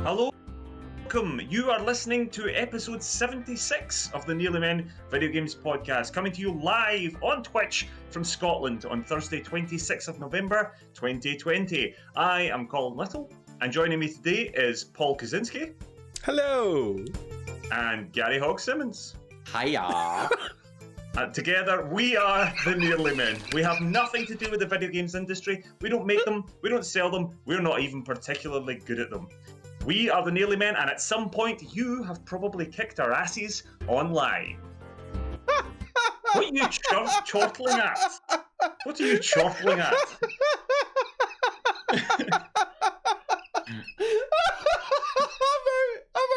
Hello, welcome. You are listening to episode 76 of the Nearly Men Video Games Podcast, coming to you live on Twitch from Scotland on Thursday, 26th of November, 2020. I am Colin Little, and joining me today is Paul Kaczynski. Hello. And Gary Hogg-Simmons. Hiya. Together, we are the Nearly Men. We have nothing to do with the video games industry. We don't make them, we don't sell them, we're not even particularly good at them. We are the Nearly Men, and at some point, you have probably kicked our asses online. What are you chortling at? What are you chortling at? I'm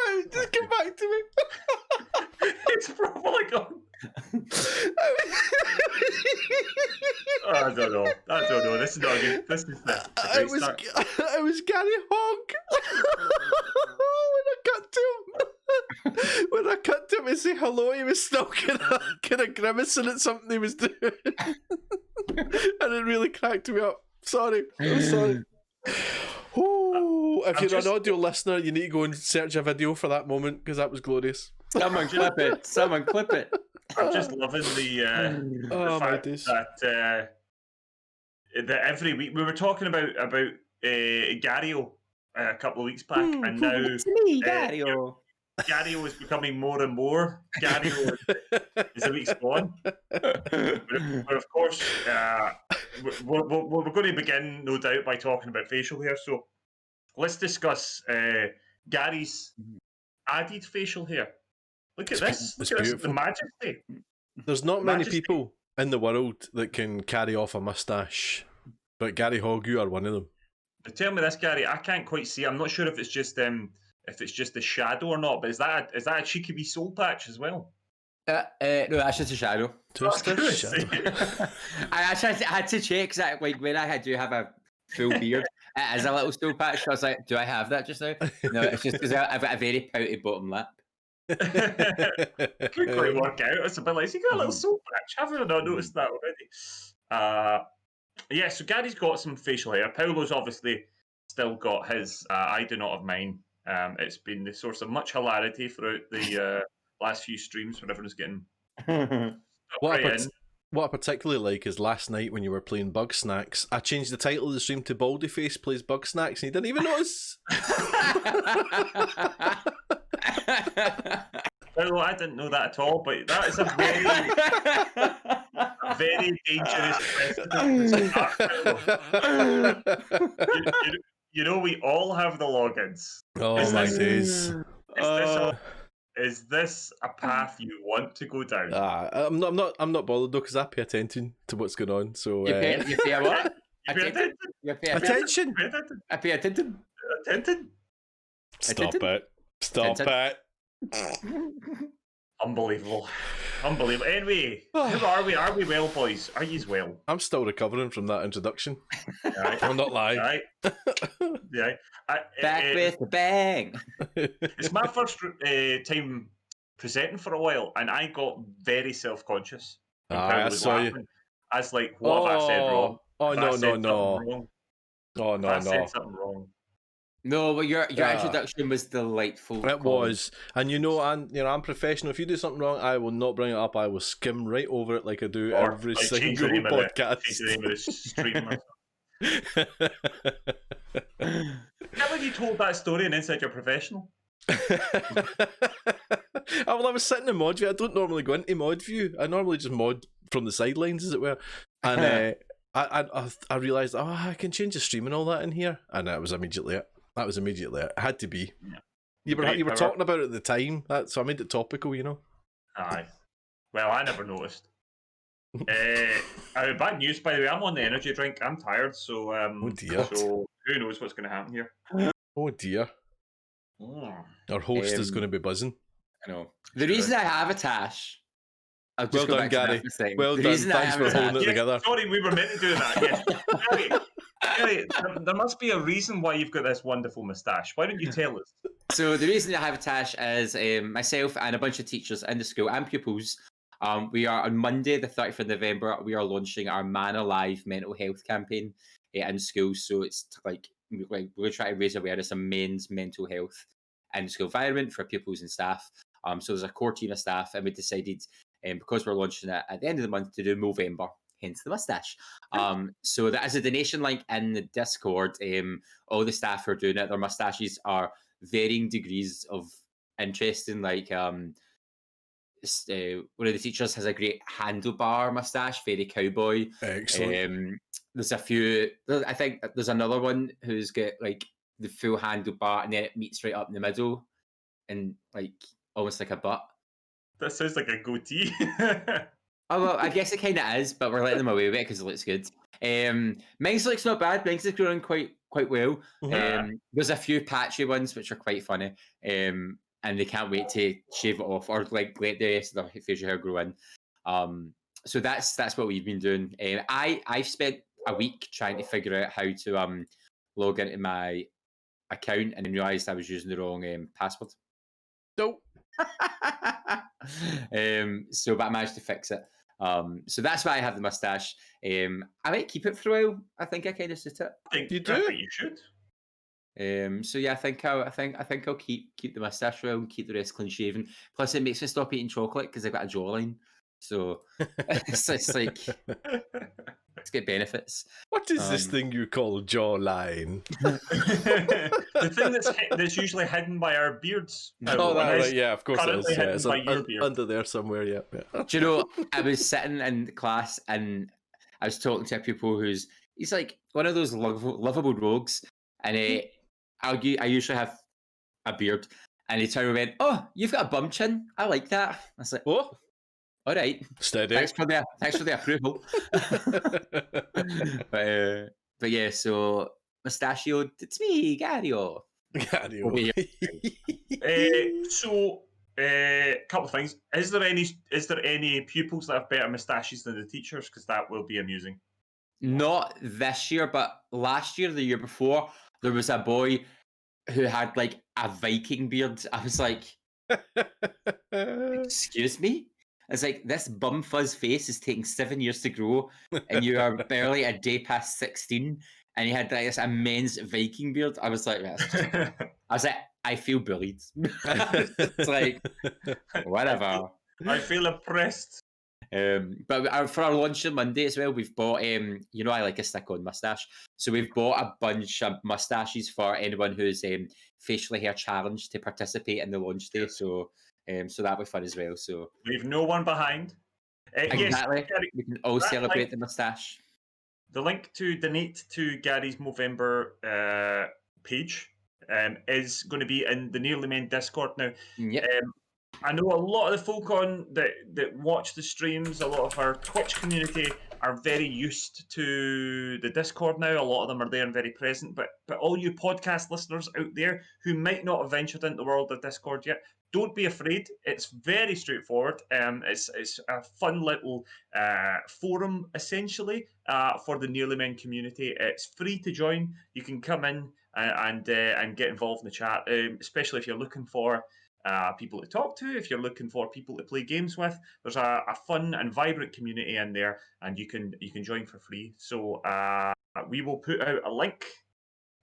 out. Just come back to me. It's probably gone. I don't know. This is not good. This is a great start. I was Gary Hogg. When I cut to him and say hello, he was still kind of grimacing at something he was doing. And it really cracked me up. Sorry. I'm sorry. Oh, if you're an audio listener, you need to go and search a video for that moment, because that was glorious. Someone clip it. Someone clip it. I'm just loving the fact that every week we were talking about Gario a couple of weeks back, and now it's me, Gario. Gario is becoming more and more Gario as the weeks go on. But of course, we're going to begin, no doubt, by talking about facial hair. So let's discuss Gary's added facial hair. Look at this. Look at this, the majesty. There's not many people in the world that can carry off a moustache, but Gary Hogg, you are one of them. But tell me this, Gary. I can't quite see. I'm not sure if it's just the shadow or not. But is that a cheeky wee soul patch as well? No, that's just a shadow. Just a shadow. I had to check that, like, when I do have a full beard, it is a little soul patch. So I was like, do I have that just now? No, it's just because I've got a very pouty bottom lip. Could quite work out. It's a bit like, you got a little soul patch. Have you not noticed that already? Yeah, so Gary's got some facial hair. Paolo's obviously still got his. I do not have mine. It's been the source of much hilarity throughout the last few streams when everyone's getting. What I particularly like is last night when you were playing Bug Snacks, I changed the title of the stream to Baldy Face Plays Bug Snacks, and he didn't even notice. Well, I didn't know that at all, but that is a very dangerous precedent. You know, we all have the logins. Oh, my days. Is this a path you want to go down? I'm not bothered though, because I pay attention to what's going on. So you pay what? You pay attention. Attention. I pay attention. Stop it. Unbelievable. Anyway, who are we? Are we well, boys? Are you well? I'm still recovering from that introduction. Right. I'm not lying. Right. Yeah. Back with the bang. It's my first time presenting for a while, and I got very self-conscious. I saw you. I was like, what have I said wrong? Oh, no. Oh, no. I said something wrong. No, but your introduction was delightful. It was, and I'm professional. If you do something wrong, I will not bring it up. I will skim right over it like I do every single podcast. Change the name of the stream. Haven't you told that story and then said you're professional? Well, I was sitting in mod view. I don't normally go into mod view. I normally just mod from the sidelines, as it were. And I realised, I can change the stream and all that in here, and that was immediately it. It had to be. Yeah. You were talking about it at the time, so I made it topical, you know. Aye. Well, I never noticed. Bad news, by the way. I'm on the energy drink. I'm tired, so oh dear. So who knows what's going to happen here? Oh dear. Our host is going to be buzzing. I know. The reason I have a tash. Well done, Gary. Well done. Thanks for holding it together. Sorry, we were meant to do that. Yes. Gary, there must be a reason why you've got this wonderful moustache. Why don't you tell us? So the reason I have a tash is myself and a bunch of teachers in the school and pupils. We are on Monday, the 30th of November. We are launching our Man Alive mental health campaign in schools. So it's like we're trying to raise awareness of men's mental health and school environment for pupils and staff. So there's a core team of staff, and we decided, because we're launching it at the end of the month, to do Movember, hence the mustache. So that is a donation link in the Discord. All the staff who are doing it, their mustaches are varying degrees of interesting. Like one of the teachers has a great handlebar mustache, very cowboy. Excellent. There's a few. I think there's another one who's got like the full handlebar, and then it meets right up in the middle, and like almost like a butt. That sounds like a goatee. Oh well, I guess it kind of is, but we're letting them away with it because it looks good. Mine's looks not bad. Mine's is growing quite well. There's a few patchy ones which are quite funny, and they can't wait to shave it off or like let the rest of the facial hair grow in. So that's what we've been doing. I've spent a week trying to figure out how to log into my account, and then realised I was using the wrong password. Nope. But I managed to fix it. So that's why I have the mustache. I might keep it for a while. I think I kind of suit it. I think You do? I think you should. So yeah, I think I'll keep the mustache around, keep the rest clean shaven. Plus, it makes me stop eating chocolate because I've got a jawline. So it's like it's got benefits. What is this thing you call jawline? The thing that's usually hidden by our beards. Oh, that right, yeah, of course it is. currently Yeah, hidden it's by your beard. under there somewhere. Yeah. Do you know, I was sitting in class and I was talking to a pupil he's like one of those lovable rogues, and I usually have a beard, and he turned and went, "Oh, you've got a bum chin. I like that." I was like, Oh, all right, steady. thanks for the approval. But yeah, so mustachioed, it's me, Gario. Gario. So, couple of things. Is there any pupils that have better moustaches than the teachers? Because that will be amusing. Not this year, but last year, the year before, there was a boy who had like a Viking beard. I was like, excuse me? It's like, this bum fuzz face is taking 7 years to grow, and you are barely a day past 16, and he had like this immense Viking beard. I was like, I feel bullied. It's like, whatever. I feel oppressed. But for our launch on Monday as well, we've bought, I like a stick-on mustache. So we've bought a bunch of mustaches for anyone who's facially hair challenged to participate in the launch day. So that'll be fun as well. So Leave no one behind. exactly. Yes, we can all celebrate the mustache. The link to donate to Gary's Movember page is going to be in the Nearly Men Discord now. Yep. I know a lot of the folk that watch the streams, a lot of our Twitch community are very used to the Discord now. A lot of them are there and very present. But all you podcast listeners out there who might not have ventured into the world of Discord yet, don't be afraid. It's very straightforward. It's a fun little forum essentially for the Nearly Men community. It's free to join. You can come in and get involved in the chat, especially if you're looking for people to talk to, if you're looking for people to play games with. There's a fun and vibrant community in there, and you can join for free. So we will put out a link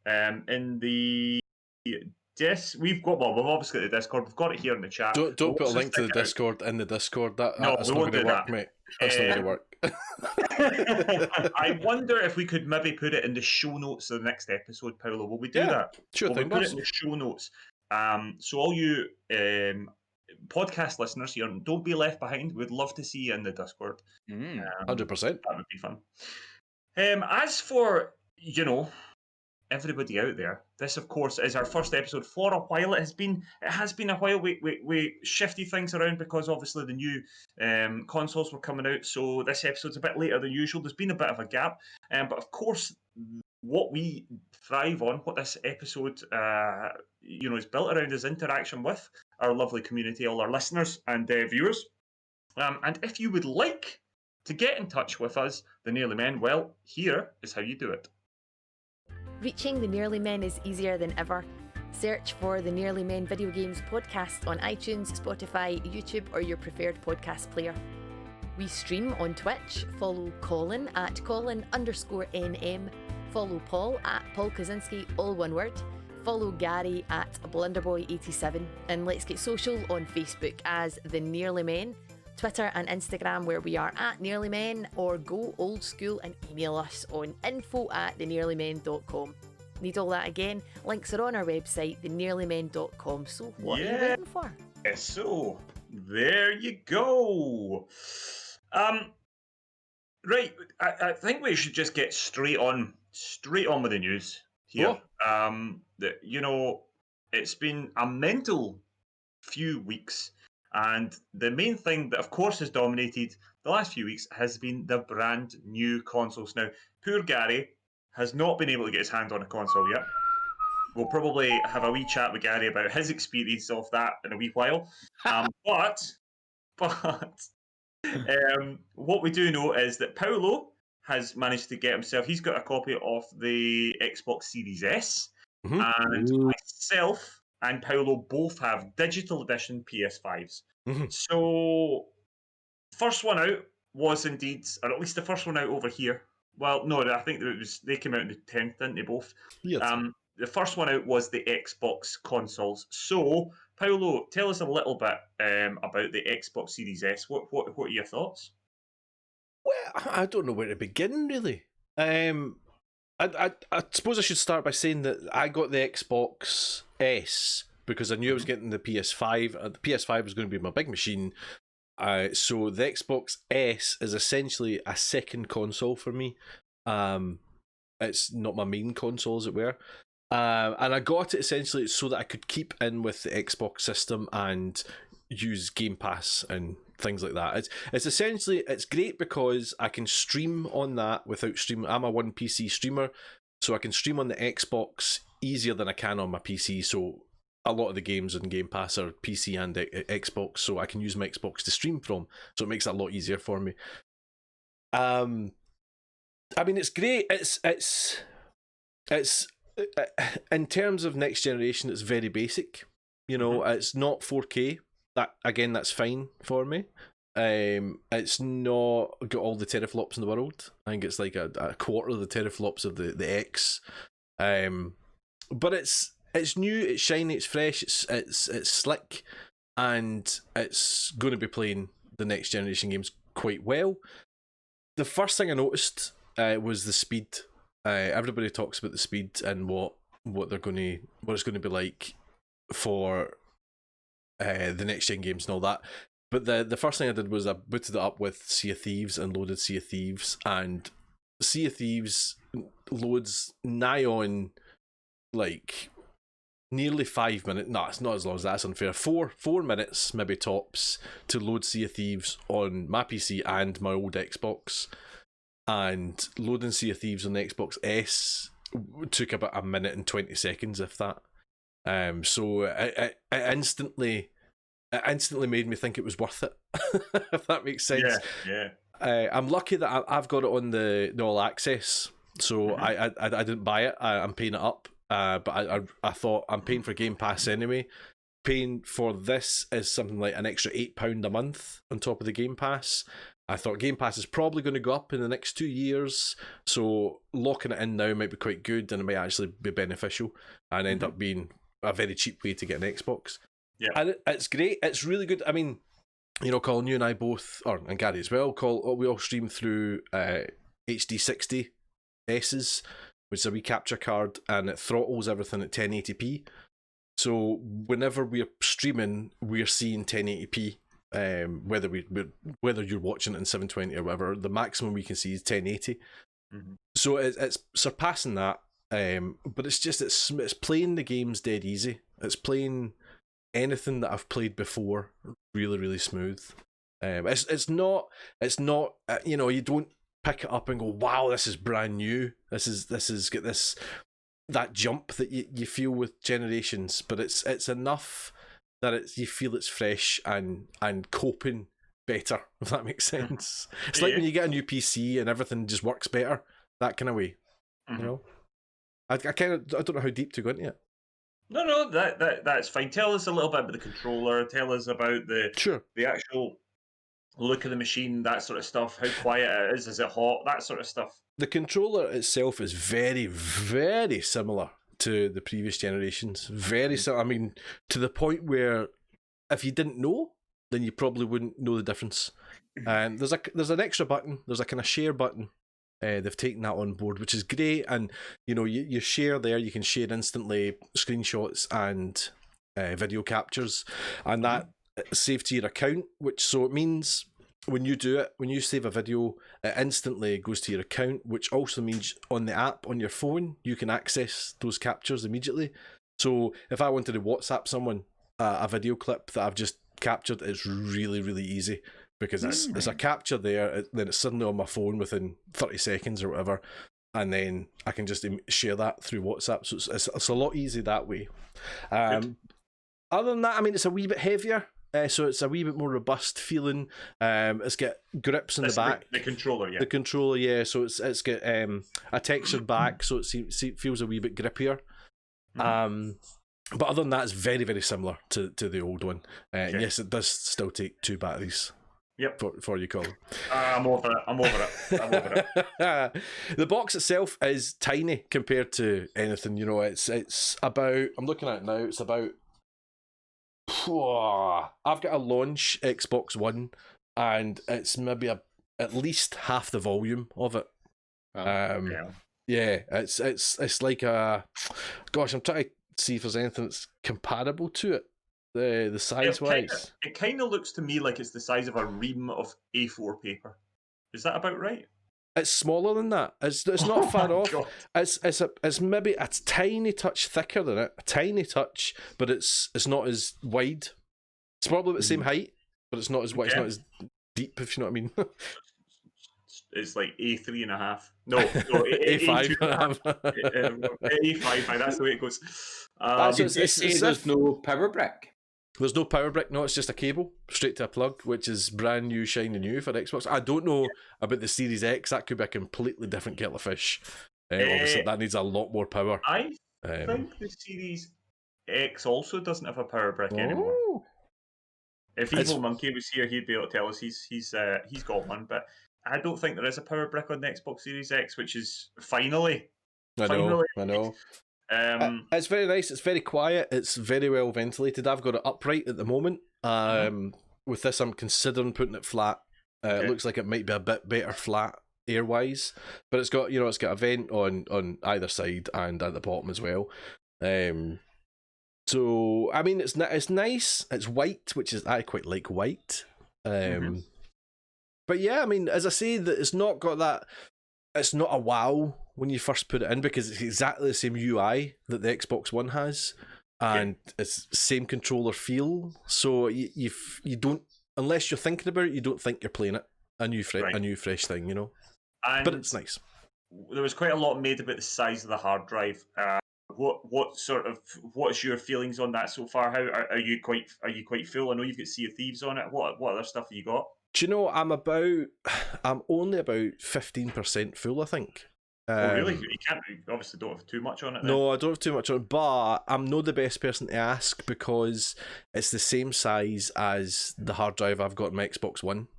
in the we've obviously got the Discord. We've got it here in the chat. Don't put a link to the Discord in the Discord. That's not going to work, mate. That's not going to work. I wonder if we could maybe put it in the show notes of the next episode, Paolo. Will we do that? Sure thing, put it in the show notes. So all you podcast listeners here, don't be left behind. We'd love to see you in the Discord. 100%. That would be fun. As for, everybody out there, this of course is our first episode for a while. It has been a while. We shifted things around because obviously the new consoles were coming out, so this episode's a bit later than usual. There's been a bit of a gap, but of course what we thrive on, what this episode is built around, is interaction with our lovely community, all our listeners and viewers. And if you would like to get in touch with us, the Nearly Men, well, here is how you do it. Reaching the Nearly Men is easier than ever. Search for the Nearly Men Video Games podcast on iTunes, Spotify, YouTube, or your preferred podcast player. We stream on Twitch. Follow Colin at Colin_NM Follow Paul at Paul Kaczynski, all one word. Follow Gary at Blunderboy87, and let's get social on Facebook as The Nearly Men, Twitter and Instagram where we are at Nearly Men, or go old school and email us on info@thenearlymen.com. Need all that again? Links are on our website, thenearlymen.com. So what are you waiting for? So there you go. Right, I think we should just get straight on with the news here. It's been a mental few weeks, and the main thing that, of course, has dominated the last few weeks has been the brand new consoles. Now, poor Gary has not been able to get his hands on a console yet. We'll probably have a wee chat with Gary about his experience of that in a wee while. But what we do know is that Paolo has managed to get himself, he's got a copy of the Xbox Series S, and myself and Paolo both have digital edition PS5s. So, first one out was indeed, or at least the first one out over here. Well, no, I think they came out on the 10th, didn't they both? Yes. The first one out was the Xbox consoles. So, Paolo, tell us a little bit about the Xbox Series S. What are your thoughts? Well, I don't know where to begin, really. I suppose I should start by saying that I got the Xbox S because I knew I was getting the PS5. The PS5 was going to be my big machine. So the Xbox S is essentially a second console for me. It's not my main console, as it were. And I got it essentially so that I could keep in with the Xbox system and use Game Pass and things like that. It's essentially, it's great because I can stream on that without streaming. I'm a one PC streamer, so I can stream on the Xbox easier than I can on my PC. So a lot of the games on Game Pass are PC and Xbox, so I can use my Xbox to stream from. So it makes it a lot easier for me. I mean, it's great. It's in terms of next generation, it's very basic. You know, it's not 4K. That's fine for me. It's not got all the teraflops in the world. I think it's like a quarter of the teraflops of the X. But it's new, it's shiny, it's fresh, it's slick, and it's going to be playing the next generation games quite well. The first thing I noticed was the speed. Everybody talks about the speed and what it's going to be like for the next gen games and all that. But the first thing I did was I booted it up with Sea of Thieves and loaded Sea of Thieves, and Sea of Thieves loads nigh on like nearly 5 minutes. No, it's not as long as that. That's unfair. 4 minutes maybe tops to load Sea of Thieves on my PC and my old Xbox. And loading Sea of Thieves on the Xbox S took about 1 minute and 20 seconds, if that. So it instantly made me think it was worth it, if that makes sense. Yeah. I'm lucky that I've got it on the All Access, so I didn't buy it. I'm paying it up, but I thought I'm paying for Game Pass anyway. Paying for this is something like an extra £8 a month on top of the Game Pass. I thought Game Pass is probably going to go up in the next 2 years, so locking it in now might be quite good, and it might actually be beneficial and end up being a very cheap way to get an Xbox. Yeah, and it's great. It's really good. I mean, you know, Colin, you and I both, and Gary as well, we all stream through HD 60 S's, which is a wee capture card, and it throttles everything at 1080p. So whenever we're streaming, we're seeing 1080p. Whether you're watching it in 720 or whatever, the maximum we can see is 1080. So it's surpassing that. But it's playing the games dead easy. It's playing anything that I've played before really, really smooth. It's not you know, you don't pick it up and go, wow, this is brand new. This is get that jump that you feel with Generations, but it's enough that you feel it's fresh and coping better, if that makes sense. It's like when you get a new PC and everything just works better, that kind of way. You know, I don't know how deep to go into it. No, that's fine. Tell us a little bit about the controller. Tell us about the actual look of the machine, that sort of stuff, how quiet it is it hot, that sort of stuff. The controller itself is very, very similar to the previous generations. Very similar. I mean, to the point where if you didn't know, then you probably wouldn't know the difference. And there's an extra button. There's a kind of share button. They've taken that on board, which is great. And you share there. You can share instantly screenshots and video captures, and that saves to your account. So it means when you do it, when you save a video, it instantly goes to your account, which also means on the app on your phone, you can access those captures immediately. So if I wanted to WhatsApp someone a video clip that I've just captured, it's really, really easy because it's a capture there, then it's suddenly on my phone within 30 seconds or whatever, and then I can just share that through WhatsApp. So it's a lot easier that way. Other than that, I mean, it's a wee bit heavier. So it's a wee bit more robust feeling. It's got grips in the back. The controller, yeah. The controller, yeah. So it's got a textured back, so it feels a wee bit grippier. But other than that, it's very, very similar to the old one. And yes, it does still take 2 batteries. Yep. For you, Colin. I'm over it. The box itself is tiny compared to anything. It's about. I'm looking at it now. It's about. I've got a launch Xbox One, and it's maybe at least half the volume of it. Yeah, it's like a. Gosh, I'm trying to see if there's anything that's comparable to it. The size wise, it kind of looks to me like it's the size of a ream of A4 paper. Is that about right? It's smaller than that. It's not far off. God. It's maybe a tiny touch thicker than it, a tiny touch, but it's not as wide. It's probably the same height, but it's not as wide. It's not as deep, if you know what I mean. It's like A3.5. No, A5. A5. That's the way it goes. There's no power brick. There's no power brick, no, it's just a cable straight to a plug, which is brand new, shiny new for Xbox. I don't know about the Series X, that could be a completely different kettle of fish. Obviously, that needs a lot more power. I think the Series X also doesn't have a power brick anymore. If Evil Monkey was here, he'd be able to tell us he's got one, but I don't think there is a power brick on the Xbox Series X, which is finally. I know. It's very nice. It's very quiet. It's very well ventilated. I've got it upright at the moment. With this, I'm considering putting it flat. It looks like it might be a bit better flat air-wise, but it's got a vent on either side and at the bottom as well. So I mean, it's nice. It's white, which is I quite like white. But yeah, I mean, as I say, that it's not got that. It's not a wow when you first put it in because it's exactly the same UI that the Xbox One has, and it's same controller feel. So you don't, unless you're thinking about it, you don't think you're playing a new fresh thing, And but it's nice. There was quite a lot made about the size of the hard drive. What's your feelings on that so far? How are you quite full? I know you've got Sea of Thieves on it. What other stuff have you got? Do you know, I'm only about 15% full, I think. Oh, really? You obviously don't have too much on it then. No, I don't have too much on it, but I'm not the best person to ask because it's the same size as the hard drive I've got in my Xbox One.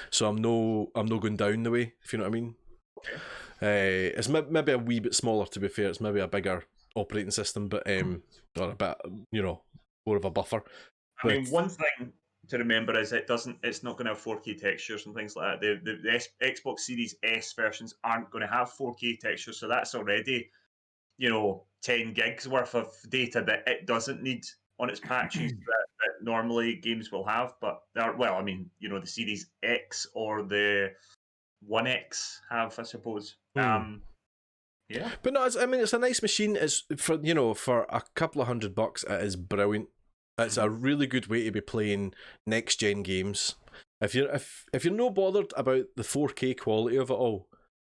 So I'm no going down the way, if you know what I mean. Okay. It's maybe a wee bit smaller, to be fair. It's maybe a bigger operating system, but or a bit, more of a buffer. I mean, one thing to remember is it's not going to have 4K textures and things like that. The Xbox Series S versions aren't going to have 4K textures, so that's already 10 gigs worth of data that it doesn't need on its patches that normally games will have. But the Series X or the One X have, I suppose. Yeah, but no, it's a nice machine. It's for a couple of $100, it is brilliant. It's a really good way to be playing next gen games. If you're no bothered about the 4K quality of it all,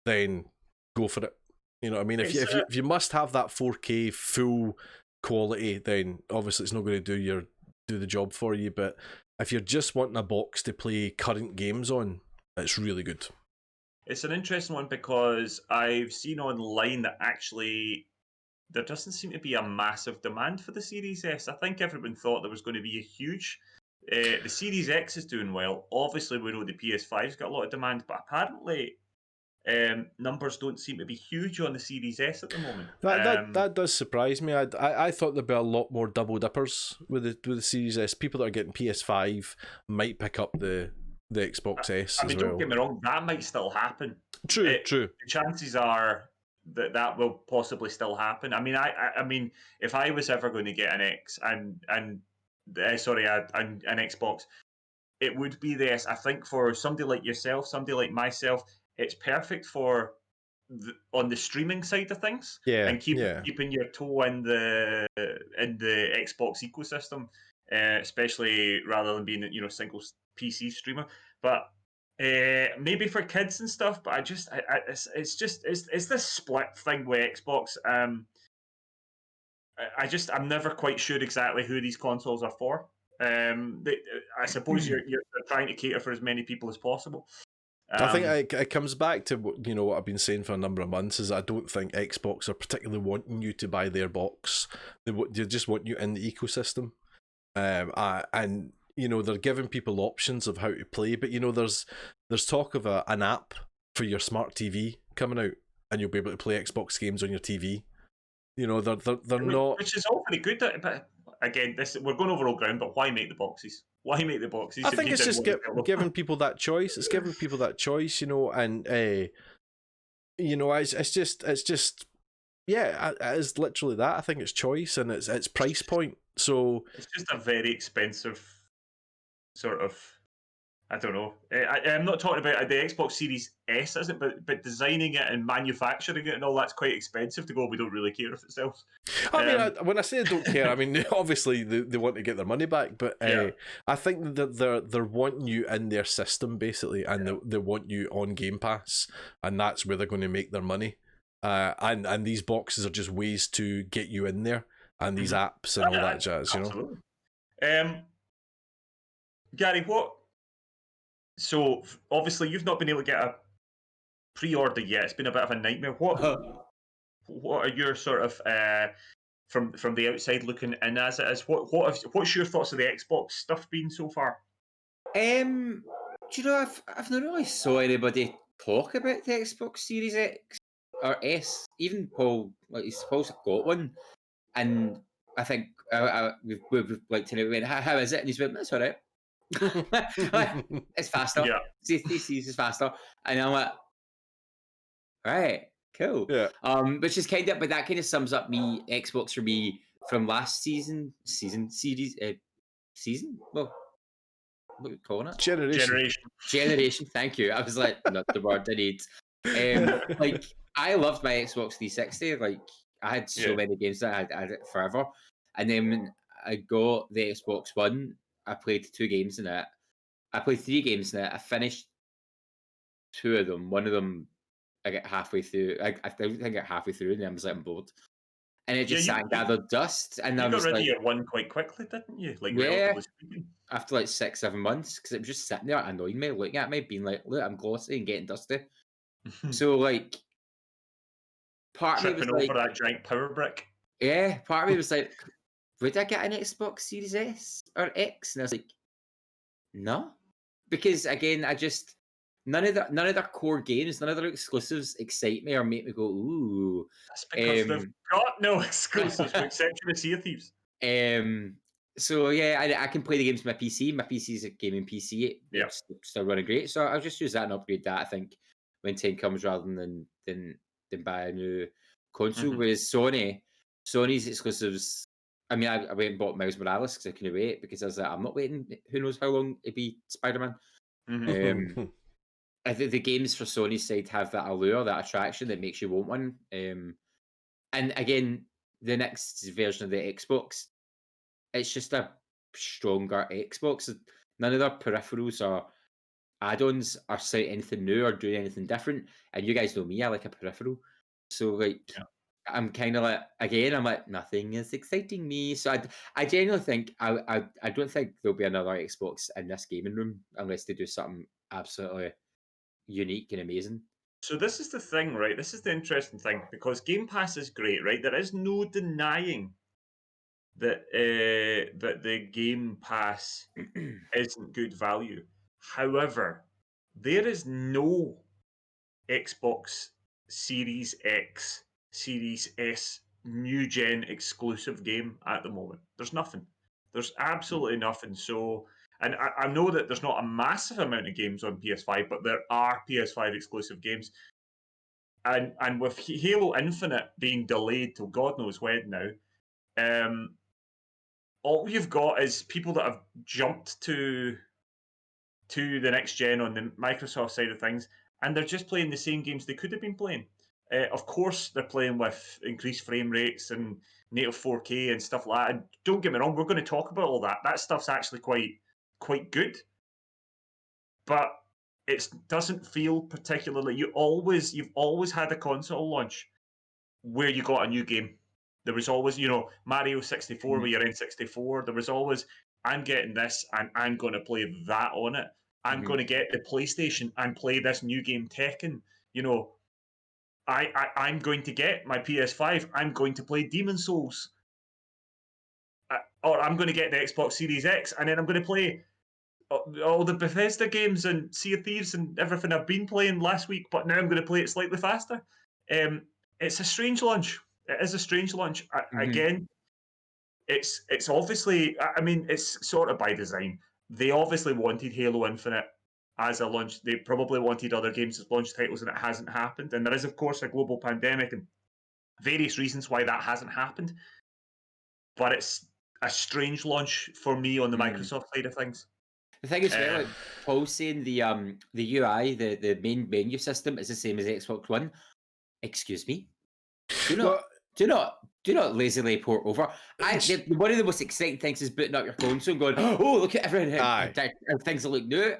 then go for it. You know what I mean? If you must have that 4K full quality, then obviously it's not going to do the job for you. But if you're just wanting a box to play current games on, it's really good. It's an interesting one because I've seen online that actually there doesn't seem to be a massive demand for the Series S. I think everyone thought there was going to be a huge The Series X is doing well. Obviously, we know the PS5's got a lot of demand, but apparently numbers don't seem to be huge on the Series S at the moment. That does surprise me. I thought there'd be a lot more double dippers with the Series S. People that are getting PS5 might pick up the Xbox S I mean, as well. don't get me wrong, that might still happen. True. The chances are that will possibly still happen. I mean, I mean, if I was ever going to get an X an Xbox, it would be this. I think for somebody like yourself, somebody like myself, it's perfect for on the streaming side of things, Yeah, and keeping your toe in the Xbox ecosystem, especially rather than being single PC streamer. But maybe for kids and stuff. But it's this split thing with Xbox. I'm never quite sure exactly who these consoles are for. I suppose you're trying to cater for as many people as possible. I think it comes back to what I've been saying for a number of months is I don't think Xbox are particularly wanting you to buy their box. They just want you in the ecosystem, and they're giving people options of how to play. But there's talk of an app for your smart TV coming out, and you'll be able to play Xbox games on your TV. They're not, which is all pretty good. But again, we're going over old ground. But why make the boxes? Why make the boxes? I think it's just giving people that choice. It's giving people that choice, and it's just yeah, it is literally that. I think it's choice and it's price point. So it's just a very expensive sort of. I don't know. I'm not talking about the Xbox Series S, is it? But designing it and manufacturing it and all that's quite expensive to go. We don't really care if it sells. I mean, when I say I don't care, I mean obviously they want to get their money back, but I think that they're wanting you in their system basically, and they want you on Game Pass, and that's where they're going to make their money. And these boxes are just ways to get you in there, and these apps and all that jazz. Absolutely. Gary, what? So obviously you've not been able to get a pre-order yet. It's been a bit of a nightmare. What are your sort of from the outside looking in as it is? What's your thoughts of the Xbox stuff been so far? Do you know I've not really saw anybody talk about the Xbox Series X or S. Even Paul, Paul's got one, and I think we've like to know how is it, and he's went, that's all right. It's faster. Yeah. This is faster, and I'm like, right, cool. Yeah. Which is but that kind of sums up Xbox for me from last season. Well, what are we calling it? Generation. Thank you. I was like, not the word I need. Like, I loved my Xbox 360. Like, I had so many games that I had it forever. And then when I got the Xbox One, I played 2 games in it. I played 3 games in it. I finished 2 of them. One of them, I got halfway through. I don't think I got halfway through, and then I was like, I'm bored. And it just gathered dust. And I was got rid like, of your one quite quickly, didn't you? Like, yeah, after like 6-7 months, because it was just sitting there annoying me, looking at me, being like, look, I'm glossy and getting dusty. So, like, part of me was like, over that giant power brick. Yeah, part of me was like, would I get an Xbox Series S or X? And I was like, no, because again, none of their core games, none of their exclusives excite me or make me go, ooh. That's because they've got no exclusives, with exception of Sea of Thieves. So yeah, I can play the games on my PC. My PC is a gaming PC. It's still running great. So I'll just use that and upgrade that, I think, when 10 comes, rather than buy a new console. Whereas Sony's exclusives, I mean, I went and bought Miles Morales because I couldn't wait, because I was like, I'm not waiting who knows how long to be Spider-Man. I think the games for Sony's side have that allure, that attraction that makes you want one. And again, the next version of the Xbox, it's just a stronger Xbox. None of their peripherals or add-ons are saying anything new or doing anything different. And you guys know me, I like a peripheral. So, like, I'm kind of like, again, I'm like, nothing is exciting me. So I genuinely think, I don't think there'll be another Xbox in this gaming room unless they do something absolutely unique and amazing. So this is the thing, right? This is the interesting thing, because Game Pass is great, right? There is no denying that the Game Pass isn't good value. However, there is no Xbox Series X, Series S new gen exclusive game at the moment. There's nothing. There's absolutely nothing. So, and I know that there's not a massive amount of games on PS5, but there are PS5 exclusive games. And with Halo Infinite being delayed till God knows when now, all you've got is people that have jumped to the next gen on the Microsoft side of things, and they're just playing the same games they could have been playing. Of course, they're playing with increased frame rates and native 4K and stuff like that. And don't get me wrong, we're going to talk about all that. That stuff's actually quite good, but it doesn't feel particularly. You've always had a console launch where you got a new game. There was always, Mario 64 with your N64. There was always, I'm getting this and I'm going to play that on it. I'm going to get the PlayStation and play this new game Tekken. I'm going to get my PS5. I'm going to play Demon Souls. Or I'm going to get the Xbox Series X and then I'm going to play all the Bethesda games and Sea of Thieves and everything I've been playing last week, but now I'm going to play it slightly faster. It's a strange launch. It is a strange launch. Again, it's obviously, I mean, it's sort of by design. They obviously wanted Halo Infinite as a launch. They probably wanted other games as launch titles, and it hasn't happened. And there is, of course, a global pandemic and various reasons why that hasn't happened. But it's a strange launch for me on the Microsoft side of things. The thing is, like Paul's saying, the UI, the main menu system is the same as Xbox One. Excuse me. Do not lazily port over. One of the most exciting things is booting up your console and going, oh, look at everything. Things that look new.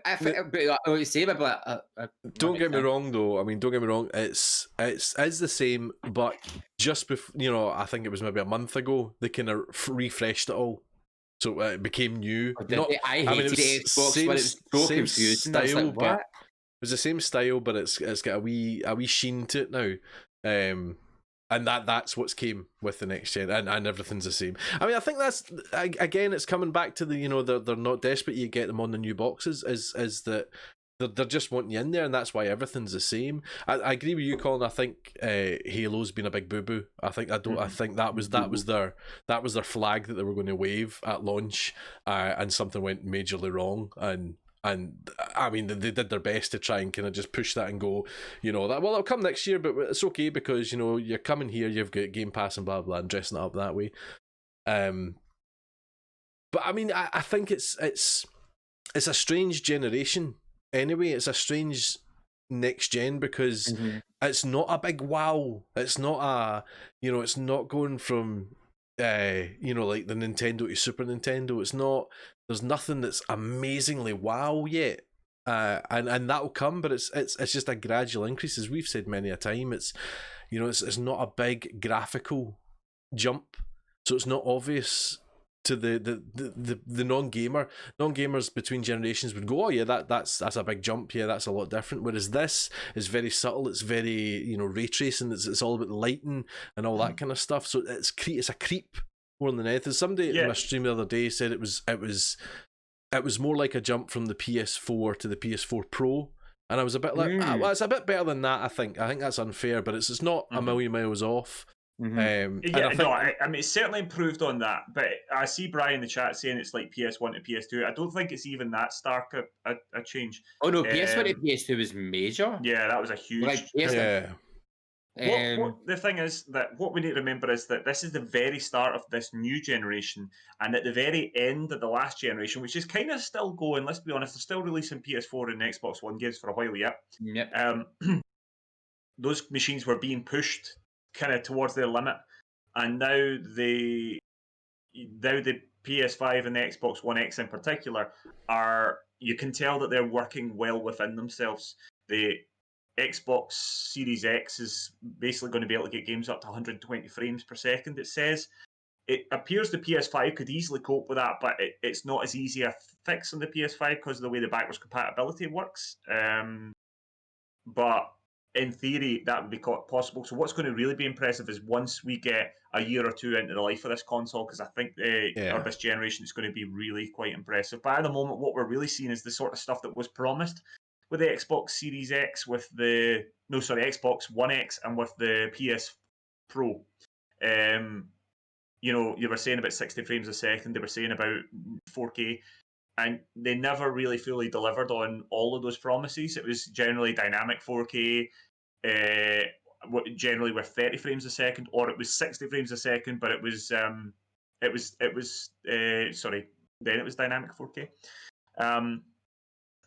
Don't get me wrong, though. I mean, don't get me wrong. It's the same, but just before, I think it was maybe a month ago, they kind of refreshed it all. So it became new. I hated the Xbox when it was so confusing. Style, but it was the same style, but it's got a wee sheen to it now. And that's what's came with the next gen, and everything's the same. I mean, I think that's again, it's coming back to the they're not desperate. You get them on the new boxes. Is that they're just wanting you in there, and that's why everything's the same. I agree with you, Colin. I think Halo's been a big boo boo. I think that was their flag that they were going to wave at launch, and something went majorly wrong, and I mean, they did their best to try and kind of just push that and go, that, well, it'll come next year, but it's okay because, you're coming here, you've got Game Pass and blah, blah, and dressing it up that way. But I mean, I think it's a strange generation anyway. It's a strange next gen because it's not a big wow. It's not it's not going from, like the Nintendo to Super Nintendo. It's not. There's nothing that's amazingly wow yet, and that'll come. But it's just a gradual increase, as we've said many a time. It's it's not a big graphical jump, so it's not obvious to the non-gamer. Non-gamers between generations would go, oh yeah, that's a big jump. Yeah, that's a lot different. Whereas this is very subtle. It's very ray tracing. It's all about lighting and all that kind of stuff. So it's a creep more than anything. Somebody in my stream the other day said it was more like a jump from the PS4 to the PS4 Pro, and I was a bit like, well, it's a bit better than that. I think that's unfair, but it's not a million miles off. I mean, it's certainly improved on that, but I see Brian in the chat saying it's like PS1 to PS2. I don't think it's even that stark a change. Oh no, PS1 to PS2 was major. Yeah, that was a huge. The thing is that what we need to remember is that this is the very start of this new generation, and at the very end of the last generation, which is kind of still going. Let's be honest, they're still releasing PS4 and Xbox One games for a while yet. Yep. Those machines were being pushed kind of towards their limit, and now the PS5 and the Xbox One X in particular you can tell that they're working well within themselves. The Xbox Series X is basically going to be able to get games up to 120 frames per second, it says. It appears the PS5 could easily cope with that, but it's not as easy a fix on the PS5 because of the way the backwards compatibility works. But in theory, that would be possible. So what's going to really be impressive is once we get a year or two into the life of this console, because I think or this generation is going to be really quite impressive. But at the moment, what we're really seeing is the sort of stuff that was promised with the Xbox Series X, with the Xbox One X, and with the PS Pro. You were saying about 60 frames a second. They were saying about 4K. And they never really fully delivered on all of those promises. It was generally dynamic 4K, generally with 30 frames a second, or it was 60 frames a second, but it was then it was dynamic 4K.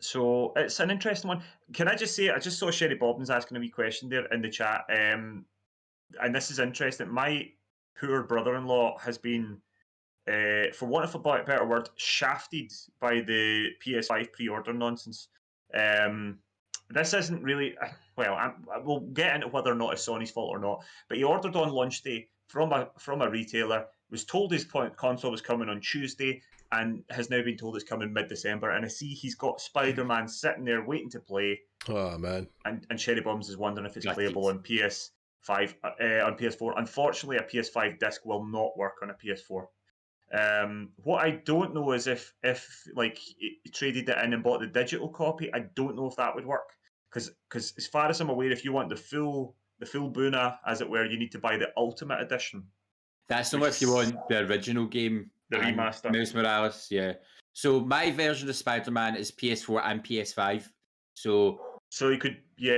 So it's an interesting one. Can I just say, I just saw Sherry Bobbins asking a wee question there in the chat, and this is interesting. My poor brother-in-law has been, for want of a better word, shafted by the PS5 pre-order nonsense. This isn't really we'll get into whether or not it's Sony's fault or not. But he ordered on launch day from a retailer, was told his console was coming on Tuesday, and has now been told it's coming mid-December. And I see he's got Spider-Man sitting there waiting to play. Oh man! And Sherry Bums is wondering if it's playable on PS5 on PS4. Unfortunately, a PS5 disc will not work on a PS4. What I don't know is if you traded it in and bought the digital copy, I don't know if that would work, because as far as I'm aware, if you want the full Boona, as it were, you need to buy the Ultimate Edition. That's not if you want the original game, the remaster, Miles Morales. Yeah. So my version of Spider-Man is PS4 and PS5. So you could,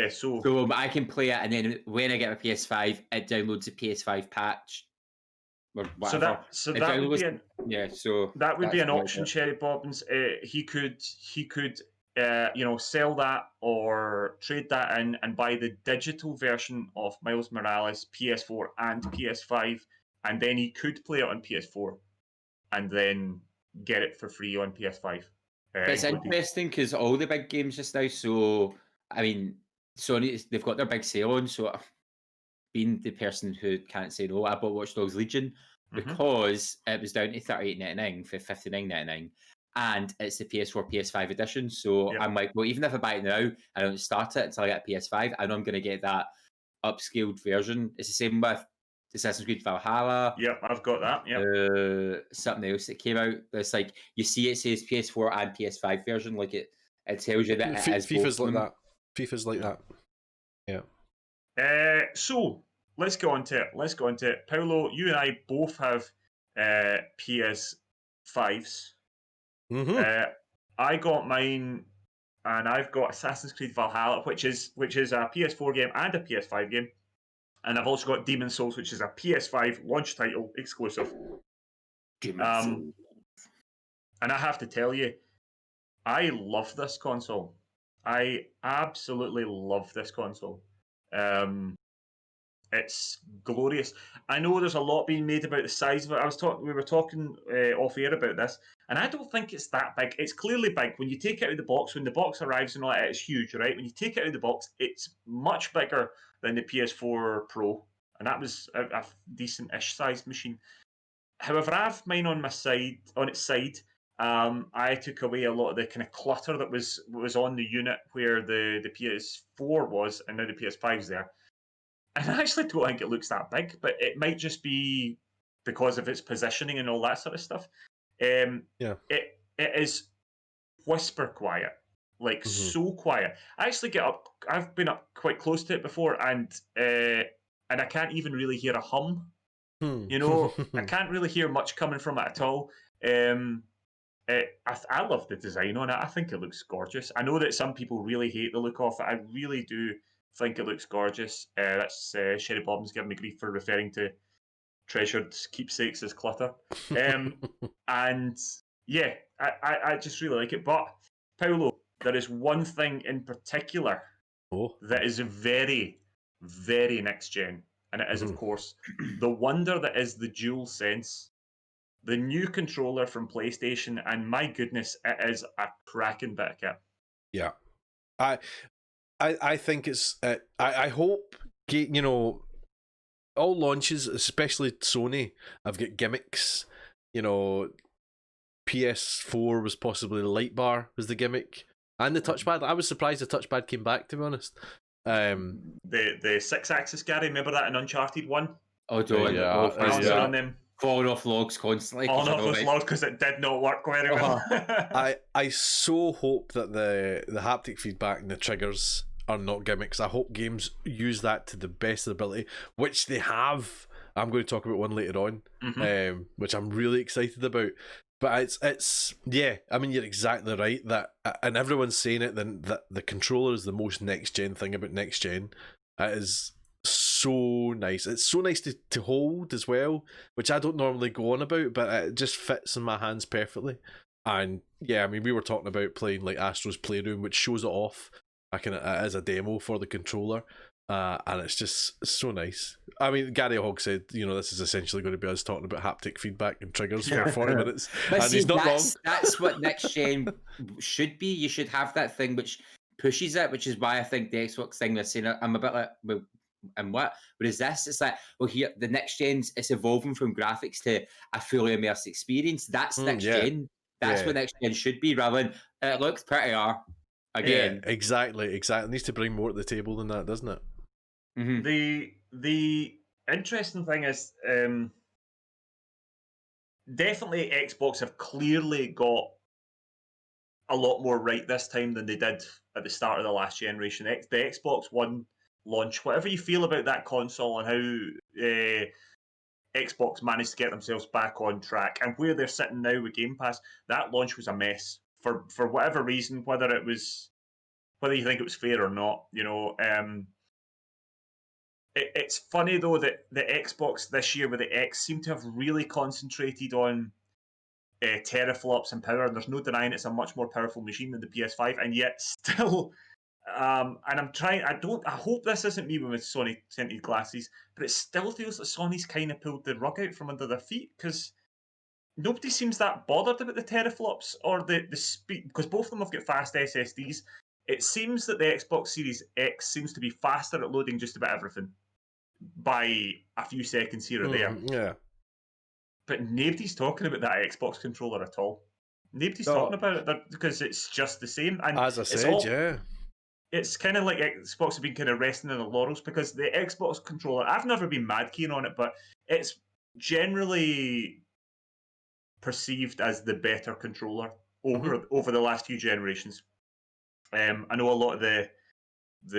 So I can play it, and then when I get a PS5, it downloads a PS5 patch. So that would be an option, Cherry Bobbins. He could sell that or trade that in and buy the digital version of Miles Morales PS4 and PS5, and then he could play it on PS4 and then get it for free on PS5. It's interesting because all the big games just now. So I mean, Sony, they've got their big sale on. So being the person who can't say no, I bought Watch Dogs Legion because it was down to $38.99 for $59.99, and it's the PS4, PS5 edition. So I'm like, well, even if I buy it now, I don't start it until I get a PS5. I know I'm going to get that upscaled version. It's the same with Assassin's Creed Valhalla. Yeah, I've got that. Yeah. Something else that came out. It's like you see it says PS4 and PS5 version. Like it tells you that it is FIFA's like that. FIFA's like that. Yeah. So let's go on to it. Paolo, you and I both have PS5s. I got mine, and I've got Assassin's Creed Valhalla, which is a PS4 game and a PS5 game. And I've also got Demon's Souls, which is a PS5 launch title exclusive. And I have to tell you, I love this console. I absolutely love this console. It's glorious. I know there's a lot being made about the size of it. We were talking off air about this, and I don't think it's that big. It's clearly big. When you take it out of the box, when the box arrives and all that, it's huge, right? When you take it out of the box, it's much bigger than the PS4 Pro, and that was a decent-ish sized machine. However, I have mine on its side. I took away a lot of the kind of clutter that was on the unit where the PS4 was, and now the PS5's there. And I actually don't think it looks that big, but it might just be because of its positioning and all that sort of stuff. It is whisper quiet, like so quiet. I actually get up. I've been up quite close to it before, and I can't even really hear a hum. I can't really hear much coming from it at all. I love the design on it. I think it looks gorgeous. I know that some people really hate the look of it. I really do think it looks gorgeous. That's Sherry Bobbins giving me grief for referring to treasured keepsakes as clutter. And yeah, I just really like it. But Paolo, there is one thing in particular that is very, very next gen, and it is of course the wonder that is the DualSense. The new controller from PlayStation, and my goodness, it is a cracking bit of kit. Yeah, I think it's. I hope all launches, especially Sony, have got gimmicks. PS4 was possibly the light bar was the gimmick, and the touchpad. I was surprised the touchpad came back, to be honest. The 6-axis, Gary, remember that in Uncharted 1? Oh, don't. Yeah, Oh, I was please stood yeah. on them falling off logs constantly. 'cause on you off know, those like, logs because it did not work very well. I so hope that the haptic feedback and the triggers are not gimmicks. I hope games use that to the best of their ability, which they have. I'm going to talk about one later on, which I'm really excited about. But it's yeah. I mean, you're exactly right that, and everyone's saying it. Then that the controller is the most next gen thing about next gen. It is so nice. It's so nice to hold as well, which I don't normally go on about, but it just fits in my hands perfectly. And yeah, I mean, we were talking about playing like Astro's Playroom, which shows it off as a demo for the controller. And it's just so nice. I mean, Gary Hogg said, this is essentially going to be us talking about haptic feedback and triggers for 40 minutes. But and see, he's not wrong. that's what next gen should be. You should have that thing which pushes it, which is why I think the Xbox thing they're saying, I'm a bit like, well, and what? But is this? It's like, well, here, the next gen's, it's evolving from graphics to a fully immersed experience. That's next gen. That's what next gen should be, rather than it looks prettier again. Yeah, exactly. It needs to bring more to the table than that, doesn't it? Mm-hmm. The interesting thing is, definitely Xbox have clearly got a lot more right this time than they did at the start of the last generation. The Xbox One launch, whatever you feel about that console and how Xbox managed to get themselves back on track and where they're sitting now with Game Pass, that launch was a mess for whatever reason, whether you think it was fair or not. It's funny though that the Xbox this year with the X seemed to have really concentrated on teraflops and power, and there's no denying it's a much more powerful machine than the PS5, and yet still, and I hope this isn't me with my Sony tinted glasses, but it still feels like Sony's kind of pulled the rug out from under their feet, because nobody seems that bothered about the teraflops or the speed, because both of them have got fast SSDs. It seems that the Xbox Series X seems to be faster at loading just about everything by a few seconds here or there. Yeah. But nobody's talking about that Xbox controller at all. Nobody's talking about it because it's just the same. And as I said, yeah. It's kind of like Xbox have been kind of resting in the laurels because the Xbox controller, I've never been mad keen on it, but it's generally perceived as the better controller over the last few generations. I know a lot of the